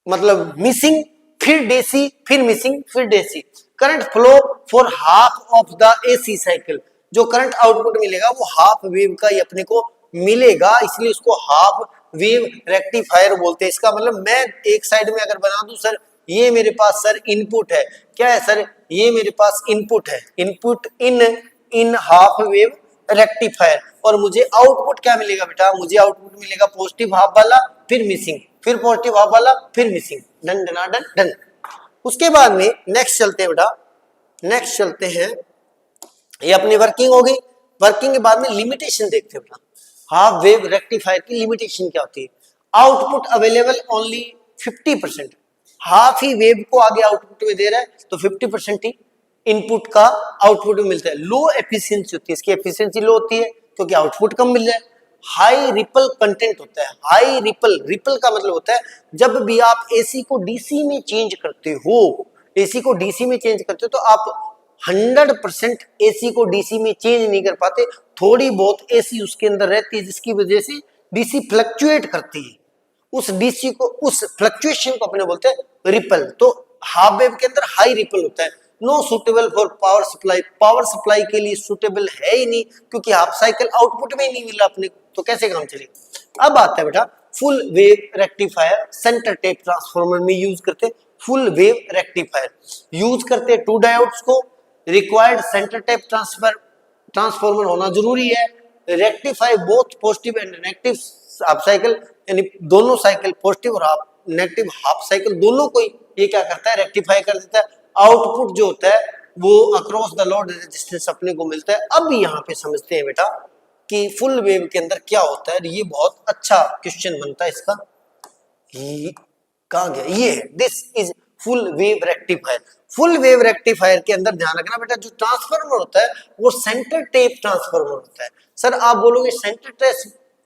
मतलब मिसिंग, फिर डीसी, फिर मिसिंग, फिर DC. Current flow for half of the AC cycle, जो करंट आउटपुट मिलेगा वो हाफ वेव का ही अपने को मिलेगा, इसलिए उसको हाफ वेव रेक्टिफायर बोलते हैं। इसका मतलब मैं एक साइड में अगर बना दूं सर, ये मेरे पास सर इनपुट है, क्या है सर? ये मेरे पास इनपुट है, input in half wave rectifier, और मुझे आउटपुट क्या मिलेगा बेटा? मुझे आउटपुट मिलेगा पॉजिटिव हाफ वाला, फिर मिसिंग, फिर पॉजिटिव हाफ वाला, फिर missing. Done done done done. उसके बाद में नेक्स्ट चलते हैं बेटा, नेक्स्ट चलते हैं, ये अपनी वर्किंग हो गई। वर्किंग के बाद में लिमिटेशन देखते हैं बेटा। हाफ वेव रेक्टिफायर की लिमिटेशन क्या होती है? आउटपुट अवेलेबल ओनली 50%, हाफ ही वेव को आगे आउटपुट में दे रहा है तो 50% ही इनपुट का आउटपुट में मिलता है। लो एफिशिएंसी होती है, इसकी एफिशिएंसी लो होती है क्योंकि आउटपुट कम मिल जाए। हाई रिपल कंटेंट होता है, हाई रिपल, रिपल का मतलब होता है जब भी आप एसी को डीसी में चेंज करते हो, एसी को डीसी में चेंज करते हो तो आप 100% एसी को डीसी में चेंज नहीं कर पाते, थोड़ी बहुत एसी उसके अंदर रहती है जिसकी वजह से डीसी फ्लक्चुएट करती है। उस डीसी को, उस फ्लक्चुएशन को अपने बोलते हैं रिपल। तो हाफ वेव के अंदर हाई रिपल होता है। No suitable for power supply, power supply के लिए सुटेबल है ही नहीं क्योंकि हाफ साइकिल आउटपुट में ही नहीं मिला अपने को, तो कैसे काम चलेगा। अब आता है बेटा full wave rectifier, centre tap transformer में यूज करते हैं। फुल वेव रेक्टिफायर यूज करते हैं 2 डायोड्स को, रिक्वायर्ड सेंटर टेप ट्रांसफार्मर होना जरूरी है। Rectify both positive and negative half cycle, यानी दोनों साइकिल पॉजिटिव और नेगेटिव हाफ साइकिल दोनों को ये क्या करता है? रेक्टिफाई कर देता है। आउटपुट जो होता है वो अक्रॉस द लोड रेजिस्टेंस अपने को मिलता है। अब यहाँ पे समझते हैं बेटा कि फुल वेव के अंदर क्या होता है। ये बहुत अच्छा क्वेश्चन बनता है इसका। कहाँ गया? ये है, this is full wave rectifier. Full wave rectifier के अंदर ध्यान रखना बेटा, जो ट्रांसफार्मर होता है वो सेंटर टेप ट्रांसफार्मर होता है। सर आप बोलोगे सेंटर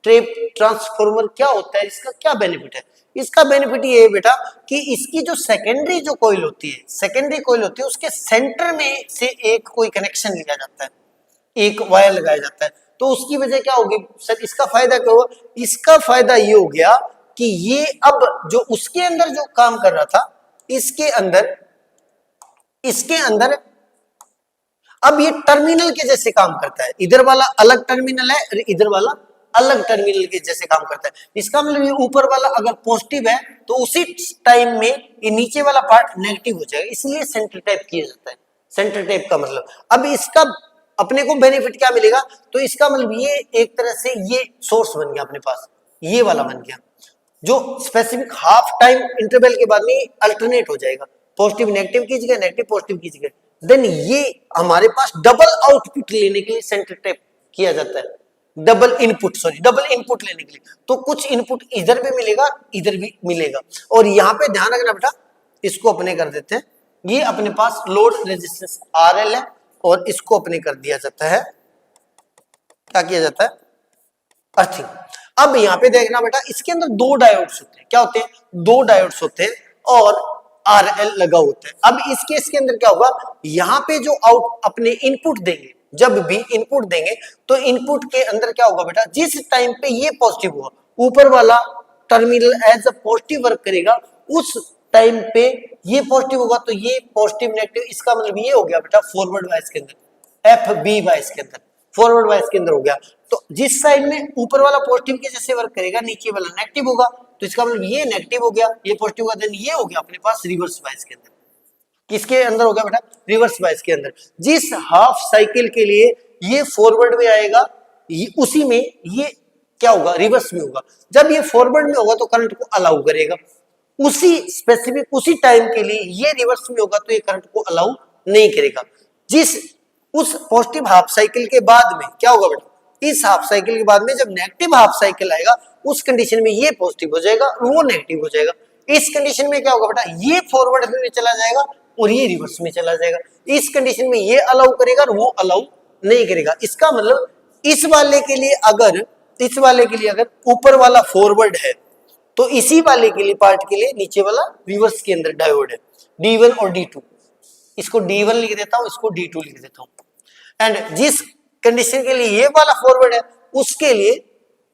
टेप ट्रांसफार्मर क्या होता है, इसका क्या बेनिफिट है? इसका बेनिफिट ये है बेटा कि इसकी जो सेकेंडरी जो कॉइल होती है, सेकेंडरी कॉइल होती है, उसके सेंटर में से एक कोई कनेक्शन लिया जाता है, एक वायर लगाया जाता है। तो उसकी वजह क्या होगी सर, इसका फायदा क्या हुआ? इसका फायदा ये हो गया कि ये अब जो उसके अंदर जो काम कर रहा था, इसके अंदर अब ये टर्मिनल के जैसे काम करता है। इधर वाला अलग टर्मिनल है और इधर वाला अलग टर्मिनल के जैसे काम करता है। इसका मतलब ये ऊपर वाला अगर पॉजिटिव है तो उसी टाइम में ये नीचे वाला पार्ट नेगेटिव हो जाएगा, इसलिए सेंटर टाइप किया जाता है। सेंटर टाइप का मतलब अब इसका अपने को बेनिफिट क्या मिलेगा? तो इसका मतलब ये एक तरह से ये सोर्स बन गया अपने पास, ये वाला बन गया, जो स्पेसिफिक हाफ टाइम इंटरवल के बाद में अल्टरनेट हो जाएगा, पॉजिटिव नेगेटिव की जगह नेगेटिव पॉजिटिव की जगह। देन ये हमारे पास डबल आउटपुट लेने के लिए सेंटर टैप किया जाता है, डबल इनपुट लेने के लिए। तो कुछ इनपुट इधर भी मिलेगा, इधर भी मिलेगा। और यहाँ पे ध्यान रखना बेटा, इसको अपने कर देते हैं, ये अपने पास लोड रेजिस्टेंस RL है और इसको अपने कर दिया जाता है, क्या किया जाता है? अर्थिंग। अब यहाँ पे देखना बेटा, इसके अंदर दो डायोड्स होते हैं। क्या होते हैं? दो डायोड्स होते हैं और RL लगा होता है। अब इस केस के अंदर क्या होगा, यहाँ पे जो आउट अपने इनपुट देंगे, जब भी इनपुट देंगे तो इनपुट के अंदर क्या होगा बेटा, जिस टाइम पे ये पॉजिटिव हुआ, ऊपर वाला terminal as a positive work करेगा, उस टाइम पे ये पॉजिटिव होगा तो ये पॉजिटिव नेगेटिव, इसका मतलब ये हो गया बेटा फॉरवर्ड वाइस के अंदर, FB वाइस के अंदर, फॉरवर्ड वाइस के अंदर हो गया। तो जिस साइड में ऊपर वाला पॉजिटिव के जैसे वर्क करेगा, नीचे वाला नेगेटिव होगा, तो इसका मतलब ये नेगेटिव हो गया, ये पॉजिटिव होगा, देन ये हो गया अपने पास रिवर्स वाइस के अंदर। किसके अंदर हो गया बेटा? रिवर्स वाइस के अंदर। जिस हाफ साइकिल के लिए ये फॉरवर्ड में आएगा, उसी में ये क्या होगा? रिवर्स में होगा। जब ये फॉरवर्ड में होगा तो करंट को अलाउ करेगा, उसी स्पेसिफिक उसी टाइम के लिए ये रिवर्स में होगा तो ये करंट को अलाउ नहीं करेगा। जिस उस पॉजिटिव हाफ साइकिल के बाद में क्या होगा बेटा, इस हाफ साइकिल के बाद में जब नेगेटिव हाफ साइकिल आएगा, उस कंडीशन में ये पॉजिटिव हो जाएगा, वो नेगेटिव हो जाएगा। इस कंडीशन में क्या होगा बेटा, ये फॉरवर्ड में चला जाएगा और ये रिवर्स में चला जाएगा। इस कंडीशन में ये अलाउ करेगा और वो अलाउ नहीं करेगा। इसका मतलब इस वाले के लिए अगर ऊपर वाला फॉरवर्ड है तो इसी वाले के लिए पार्ट के लिए नीचे वाला रिवर्स के अंदर डायोड है, D1 और D2। इसको D1 लिख देता हूं, इसको D2 लिख देता हूं। एंड जिस कंडीशन के लिए ये वाला फॉरवर्ड है, उसके लिए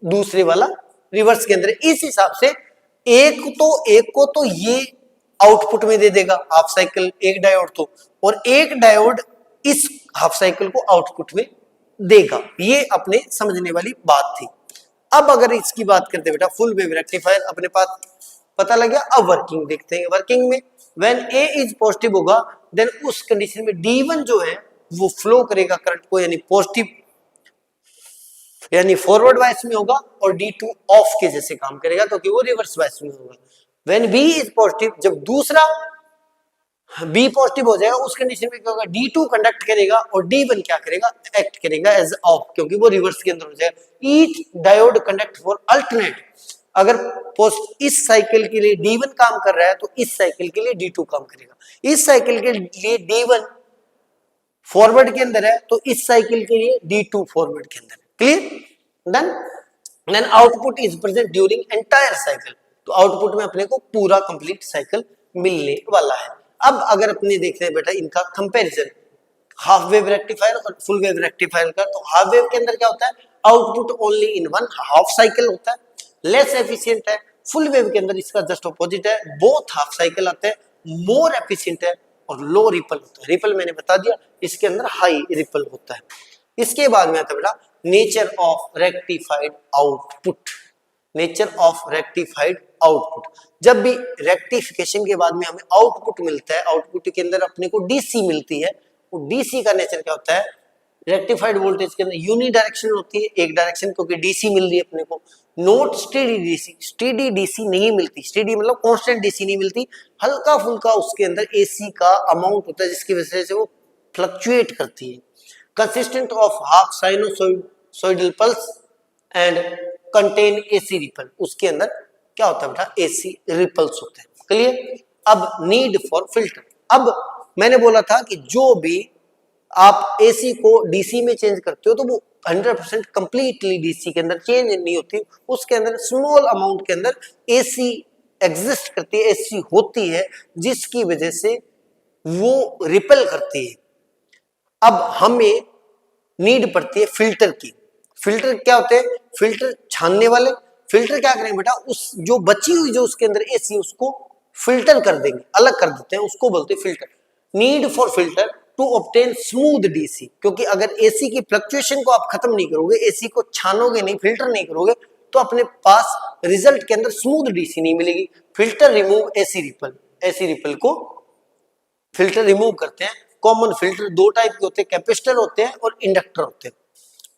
दूसरे वाला रिवर्स के अंदर। इस हिसाब से एक को तो ये आउटपुट में दे देगा हाफ साइकिल, एक डायोड तो, और एक डायोड इस हाफ साइकिल को आउटपुट में देगा। ये अपने समझने वाली बात थी। अब अगर इसकी बात करते बेटा, फुल वेव रेक्टिफायर अपने पास पता लग गया। अब वर्किंग देखते हैं। वर्किंग में व्हेन A इज पॉजिटिव होगा, देन उस कंडीशन में D1 जो है वो फ्लो करेगा करंट को, यानी पॉजिटिव, यानी फॉरवर्ड वाइस में होगा, और D2 ऑफ के जैसे काम करेगा क्योंकि वो रिवर्स वाइस में होगा। व्हेन B इज पॉजिटिव, जब दूसरा B पॉजिटिव हो जाएगा, उस कंडीशन में क्या होगा, D2 कंडक्ट करेगा और D1 क्या करेगा, एक्ट करेगा एज ऑफ, क्योंकि वो रिवर्स के अंदर हो जाएगा। Each diode conduct for alternate. अगर इस साइकिल के लिए D1 काम कर रहा है तो इस साइकिल के लिए D2 काम करेगा। इस साइकिल के लिए D1 फॉरवर्ड के अंदर है तो इस साइकिल के लिए D2 फॉरवर्ड के अंदर है। Clear? Then output is present during entire cycle. तो आउटपुट में अपने को पूरा कंप्लीट साइकिल मिलने वाला है। अब अगर अपने देखते हैं बेटा इनका कंपैरिजन, हाफ वेव रेक्टिफायर और फुल वेव रेक्टिफायर का, तो हाफ वेव के अंदर क्या होता है, output only in one half cycle होता है, लेस एफिशिएंट है। फुल वेव के अंदर इसका जस्ट ऑपोजिट है, बोथ हाफ साइकिल आते हैं, मोर एफिशिएंट है और लो रिपल होता है। रिपल मैंने बता दिया, इसके अंदर हाई रिपल होता है। इसके बाद में आता है बेटा nature of rectified output. Nature of rectified output, जब भी रेक्टिफिकेशन के बाद में हमें आउटपुट मिलता है, आउटपुट के अंदर अपने को डीसी मिलती है, वो डीसी का नेचर क्या होता है, रेक्टिफाइड वोल्टेज के अंदर यूनि डायरेक्शन होती है, एक डायरेक्शन, क्योंकि डीसी मिल रही है अपने को, note steady DC. Steady DC नहीं मिलती, स्टेडी मतलब कांस्टेंट डीसी नहीं मिलती, हल्का फुल्का उसके अंदर एसी का अमाउंट होता है, जिसकी वजह से वो फ्लक्चुएट करती है। Consistent of half sinusoidal pulse and contain AC ripple. उसके अंदर क्या होता है बेटा, एसी रिपल्स होते हैं। क्लियर? अब नीड फॉर फिल्टर, अब मैंने बोला था कि जो भी आप एसी को डीसी में चेंज करते हो तो वो 100% कंप्लीटली डीसी के अंदर चेंज नहीं होती, उसके अंदर स्मॉल अमाउंट के अंदर एसी एग्जिस्ट करती है, एसी होती है, जिसकी वजह से वो रिपेल करती है। अब हमें नीड पड़ती है फिल्टर की। फिल्टर क्या होते हैं? फिल्टर छानने वाले। फिल्टर क्या करेंगे बेटा, उस जो बची हुई जो उसके अंदर एसी उसको फिल्टर कर देंगे, अलग कर देते हैं, उसको बोलते हैं filter. Need for filter to obtain smooth DC, क्योंकि अगर एसी की फ्लक्चुएशन को आप खत्म नहीं करोगे, एसी को छानोगे नहीं, फिल्टर नहीं करोगे, तो अपने पास रिजल्ट के अंदर स्मूथ डीसी नहीं मिलेगी। Filter remove AC ripple, AC ripple को फिल्टर रिमूव करते हैं। कॉमन फिल्टर दो टाइप के होते हैं, कैपेसिटर होते हैं और इंडक्टर होते हैं,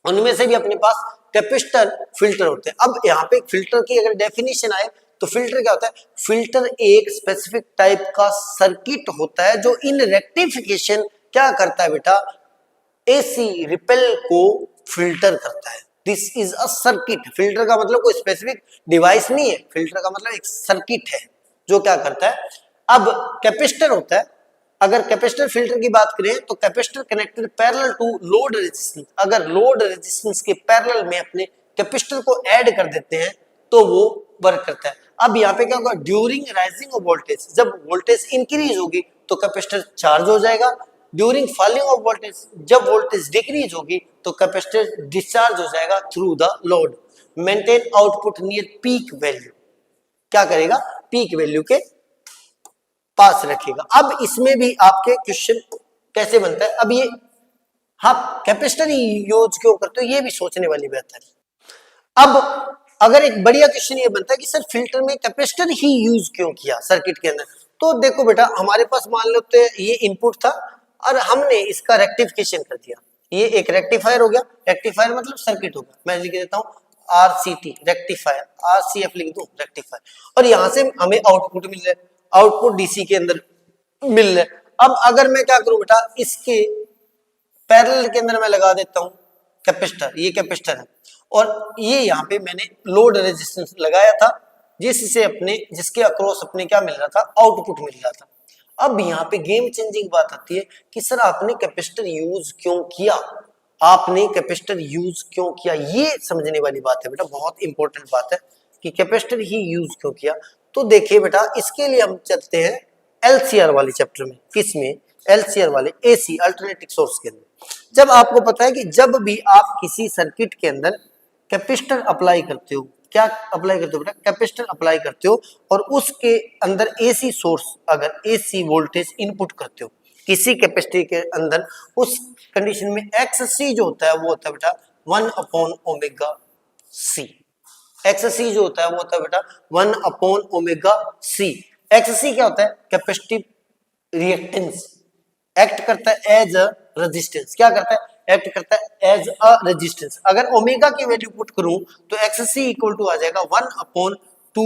उनमें से भी अपने पास कैपेसिटर फिल्टर होते हैं। अब यहाँ पे फिल्टर की अगर डेफिनेशन आए तो फिल्टर क्या होता है? फिल्टर एक स्पेसिफिक टाइप का सर्किट होता है जो इन रेक्टिफिकेशन क्या करता है बेटा, एसी रिपेल को फिल्टर करता है। This is a circuit. Filter का मतलब कोई स्पेसिफिक डिवाइस नहीं है, फिल्टर का मतलब एक सर्किट है जो क्या करता है। अब कैपेसिटर होता है, अगर कैपेसिटर फिल्टर की बात करें तो capacitor connected parallel to load resistance, अगर लोड रेजिस्टेंस के पैरेलल में अपने कैपेसिटर को ऐड कर देते हैं तो वो वर्क करता है। अब यहाँ पे क्या होगा, ड्यूरिंग राइजिंग ऑफ वोल्टेज, जब वोल्टेज इंक्रीज होगी तो कैपेसिटर चार्ज हो जाएगा। ड्यूरिंग फॉलिंग ऑफ वोल्टेज, जब वोल्टेज डिक्रीज होगी तो कैपेसिटर डिस्चार्ज हो जाएगा through the load. Maintain output near peak value, क्या करेगा, पीक वैल्यू के पास रखेगा। अब इसमें भी आपके क्वेश्चन कैसे बनता है, अब ये हाँ कैपेसिटर ही यूज क्यों करते हो, ये भी सोचने वाली बात है। अब अगर एक बढ़िया क्वेश्चन ये बनता है कि सर फिल्टर में कैपेसिटर ही यूज क्यों किया सर्किट के अंदर, तो देखो बेटा हमारे पास मान लो तो ये इनपुट था और हमने इसका रेक्टिफिकेशन कर दिया, ये एक रेक्टिफायर हो गया। रेक्टिफायर मतलब सर्किट होगा, मैं लिख देता हूँ RCT रेक्टिफायर, RCF लिख दूं रेक्टिफायर, और यहां से हमें आउटपुट मिल रहा है, आउटपुट डीसी के अंदर मिल रहा है। अब अगर मैं क्या करूं बेटा, इसके पैरेलल के अंदर मैं लगा देता हूं कैपेसिटर, ये कैपेसिटर है और ये यहाँ पे मैंने लोड रेजिस्टेंस लगाया था जिससे अपने जिसके अक्रॉस अपने क्या मिल रहा था, आउटपुट मिल रहा था। अब यहाँ पे गेम चेंजिंग बात आती है कि सर आपने कैपेसिटर यूज क्यों किया, आपने कैपेसिटर यूज क्यों किया, ये समझने वाली बात है बेटा, बहुत इंपॉर्टेंट बात है कि कैपेसिटर ही यूज क्यों किया। तो देखिए बेटा इसके लिए हम चलते हैं एलसीआर वाले चैप्टर में, किसमें, एलसीआर वाले एसी अल्टरनेटिंग सोर्स के अंदर। जब आपको पता है कि जब भी आप किसी सर्किट के अंदर कैपेसिटर अप्लाई करते हो, क्या अप्लाई करते हो बेटा, कैपेसिटर अप्लाई करते हो और उसके अंदर एसी सोर्स, अगर एसी वोल्टेज इनपुट करते हो किसी कैपेसिटी के अंदर, उस कंडीशन में XC जो होता है वो होता है बेटा 1/ωc। XC जो होता है वो होता है बेटा 1/ωc। XC क्या होता है, कैपेसिटिव रिएक्टेंस, एक्ट करता है एज अ रेजिस्टेंस, क्या करता है, एक्ट करता है एज अ रेजिस्टेंस। अगर ओमेगा की वैल्यू पुट करूं तो XC इक्वल टू आ जाएगा 1/2πf/c,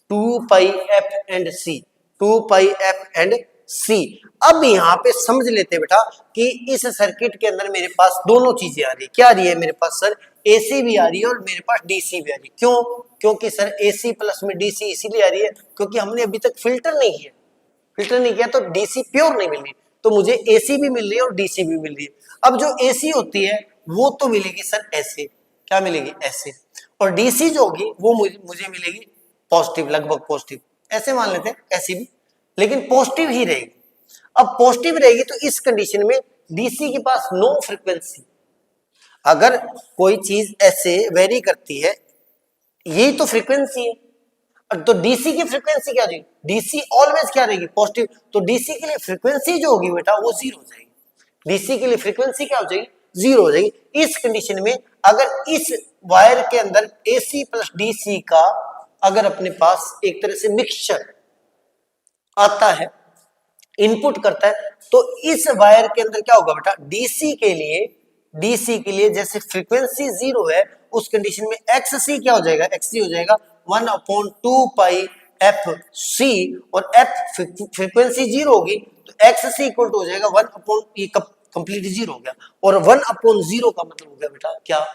2πf/c, 2πf/c। अब यहाँ पे समझ लेते बेटा कि इस सर्किट के अंदर मेरे पास दोनों चीजें आ रही है, क्या आ रही है मेरे पास सर, AC भी आ रही है और मेरे पास DC भी आ रही है। क्यों, क्योंकि सर AC प्लस में DC इसीलिए आ रही है क्योंकि हमने अभी तक फिल्टर नहीं किया, फिल्टर नहीं किया तो डीसी प्योर नहीं मिल रही, तो मुझे एसी भी मिल रही है और डीसी भी मिल रही है। अब जो एसी होती है वो तो मिलेगी सर ऐसे, क्या मिलेगी ऐसे, और डीसी जो होगी वो मुझे मिलेगी पॉजिटिव, लगभग पॉजिटिव, ऐसे मान लेते हैं ऐसी भी, लेकिन पॉजिटिव ही रहेगी। अब पॉजिटिव रहेगी तो इस कंडीशन में डीसी के पास नो फ्रीक्वेंसी, अगर कोई चीज ऐसे वेरी करती है, यही तो फ्रीक्वेंसी है, तो डीसी की फ्रीक्वेंसी क्या रहेगी, डीसी ऑलवेज क्या रहेगी, पॉजिटिव, तो डीसी के लिए फ्रीक्वेंसी जो होगी बेटा वो जीरो हो जाएगी, डीसी के लिए फ्रीक्वेंसी क्या हो जाएगी, जीरो हो जाएगी। इस कंडीशन में अगर इस वायर के अंदर एसी प्लस डीसी का अगर अपने पास एक तरह से मिक्सचर आता है, इनपुट करता है, तो इस वायर के अंदर क्या होगा बेटा, डीसी के लिए जैसे फ्रीक्वेंसी जीरो है उस कंडीशन में XC क्या हो जाएगा, XC हो जाएगा 1/2πfc, और f फ्रीक्वेंसी जीरो होगी तो XC इक्वल टू हो जाएगा 1/, ये कंप्लीट जीरो हो गया, और 1/0 का मतलब हो गया बेटा क्या,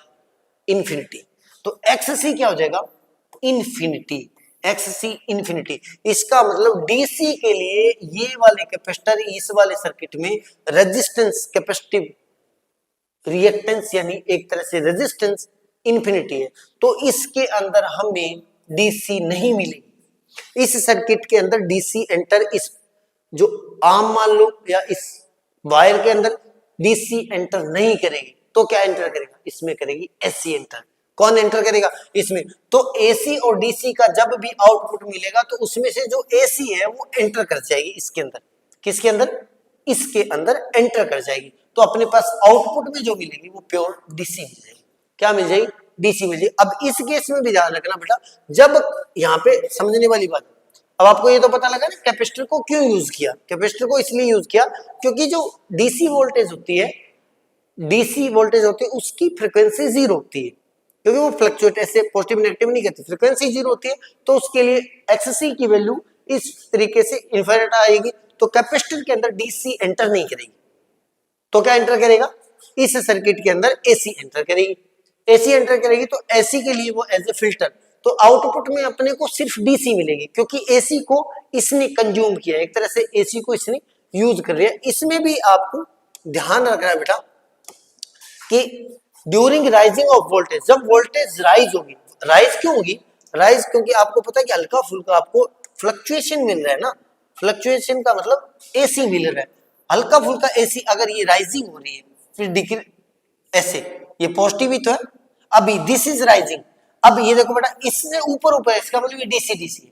इन्फिनिटी। तो XC क्या हो जाएगा, इन्फिनिटी। XC infinity. इसका मतलब DC के लिए ये वाले कैपेसिटर इस वाले सर्किट में रेजिस्टेंस कैपेसिटिव रिएक्टेंस यानी एक तरह से रेजिस्टेंस इंफिनिटी है, तो इसके अंदर हमें DC नहीं मिलेगी। इस सर्किट के अंदर DC एंटर, इस जो आम मान लो या इस वायर के अंदर DC एंटर नहीं करेगी, तो क्या एंटर करेगा, इसमें करेगी AC एंटर। कौन एंटर करेगा इसमें, तो AC और DC का जब भी आउटपुट मिलेगा तो उसमें से जो AC है वो एंटर कर जाएगी इसके अंदर। किसके अंदर, इसके अंदर एंटर कर जाएगी, तो अपने पास आउटपुट में जो मिलेगी वो प्योर DC मिल जाएगी। क्या मिल जाएगी, DC मिल जाएगी। अब इस केस में भी ध्यान रखना बेटा, जब यहाँ पे समझने वाली बात, अब आपको ये तो पता लगा ना कैपेसिटर को क्यों यूज किया। कैपेसिटर को इसलिए यूज किया क्योंकि जो DC वोल्टेज होती है, DC वोल्टेज होती है उसकी फ्रीक्वेंसी जीरो होती है, क्योंकि वो फ्लक्चुएट ऐसे पॉजिटिव नेगेटिव नहीं करती, फ्रीक्वेंसी जीरो होती है, तो उसके लिए XC की वैल्यू इस तरीके से इन्फिनिट आएगी। तो कैपेसिटर के अंदर DC एंटर नहीं करेगी, तो क्या एंटर करेगा, इस सर्किट के अंदर AC एंटर करेगी। AC एंटर करेगी तो AC के लिए वो एज ए फिल्टर, तो आउटपुट में अपने को सिर्फ DC मिलेगी, क्योंकि AC को इसने कंज्यूम किया, एक तरह से AC को इसने यूज कर लिया। इसमें भी आपको ध्यान रखना है बेटा कि ड्यूरिंग राइजिंग ऑफ वोल्टेज, जब वोल्टेज राइज होगी, राइज क्यों होगी, राइज क्योंकि आपको पता है कि हल्का फुल्का आपको फ्लक्चुएशन मिल रहा है ना, फ्लक्चुएशन का मतलब AC मिल रहा है, हल्का फुल्का AC अगर ये राइजिंग हो रही है फिर डिक्रीज, ऐसे ये पॉजिटिव ही तो है, अभी दिस इज राइजिंग, अब ये देखो बेटा इससे ऊपर ऊपर, इसका मतलब ये DC है,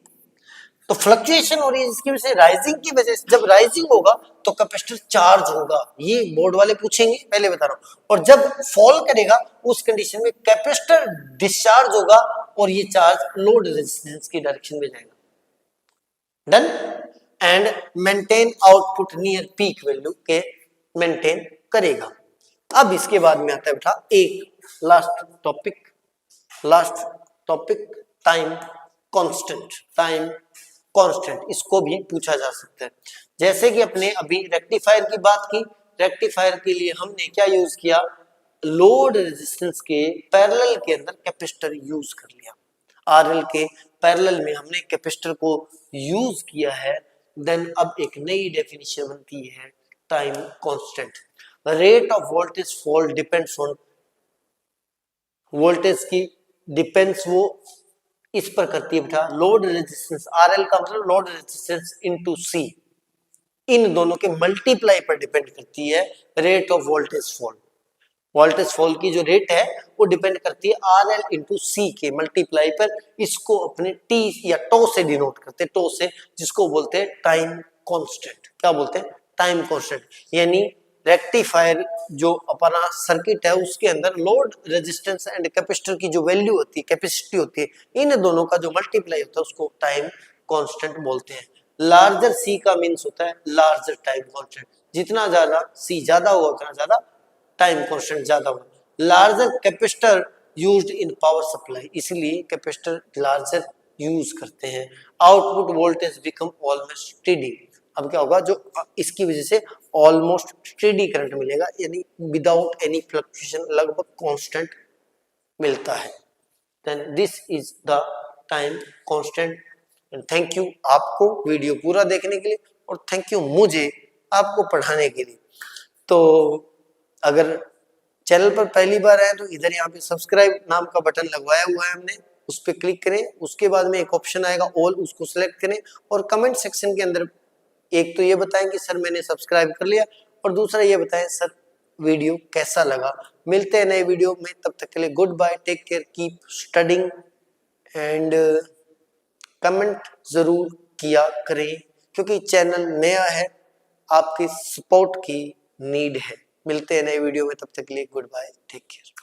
तो फ्लक्चुएशन हो रही है जिसकी वजह से राइजिंग की वजह से, जब राइजिंग होगा तो कैपेसिटर चार्ज होगा, ये बोर्ड वाले पूछेंगे पहले बता रहा हूं, और जब फॉल करेगा उस कंडीशन में कैपेसिटर डिस्चार्ज होगा और ये चार्ज लोड रेजिस्टेंस की डायरेक्शन में जाएगा। Done, and maintain output near peak value के मेंटेन करेगा। अब इसके बाद में आता है बेटा एक last topic time constant. Time constant इसको भी पूछा जा सकता है। जैसे कि अपने अभी रेक्टिफायर की बात की, रेक्टिफायर के लिए हमने क्या यूज किया, लोड रेजिस्टेंस के पैरेलल के अंदर कैपेसिटर यूज कर लिया, RL के पैरेलल में हमने कैपेसिटर को यूज किया है। देन अब एक नई डेफिनेशन बनती है time constant. Rate of voltage fall depends on, voltage की डिपेंड्स वो इस पर करती है बेटा, लोड रेजिस्टेंस, RL का मतलब लोड रेजिस्टेंस इनटू C, इन दोनों के मल्टीप्लाई पर डिपेंड करती है rate of voltage fall. Voltage fall की जो रेट है वो डिपेंड करती है RL इंटू C के मल्टीप्लाई पर। इसको अपने T या टो से डिनोट करते हैं, टो से, जिसको बोलते हैं टाइम कांस्टेंट। क्या बोलते हैं, टाइम कांस्टेंट। यानी रेक्टिफायर जो अपना सर्किट है उसके अंदर लोड रेजिस्टेंस एंड कैपेसिटर की जो वैल्यू होती है, कैपेसिटी होती है, इन दोनों का जो मल्टीप्लाई होता है उसको टाइम कांस्टेंट बोलते हैं। लार्जर C का मीन्स होता है लार्जर टाइम कांस्टेंट, जितना ज्यादा C ज्यादा होगा उतना ज्यादा टाइम कांस्टेंट ज्यादा होगा। Larger capacitor used in power supply, इसलिए कैपेसिटर लार्जर यूज करते हैं। Output voltage become almost steady, अब क्या होगा, जो इसकी वजह से ऑलमोस्ट स्टेडी करंट मिलेगा, यानी विदाउट एनी फ्लक्चुएशन, लगभग कांस्टेंट मिलता है। Then this is the time constant. And thank you आपको वीडियो पूरा देखने के लिए, और थैंक यू मुझे आपको पढ़ाने के लिए। तो अगर चैनल पर पहली बार आए तो इधर यहाँ पे सब्सक्राइब नाम का बटन लगवाया हुआ है हमने, उस पर क्लिक करें। उसके बाद में एक ऑप्शन आएगा ऑल, उसको सिलेक्ट करें और कमेंट सेक्शन के अंदर एक तो ये बताएं कि सर मैंने सब्सक्राइब कर लिया, और दूसरा ये बताएं सर वीडियो कैसा लगा। मिलते हैं नए वीडियो में, तब तक के लिए goodbye, take care, keep studying and comment जरूर किया करें, क्योंकि चैनल नया है, आपकी सपोर्ट की नीड है। मिलते हैं नए वीडियो में, तब तक के लिए गुड बाय, टेक केयर।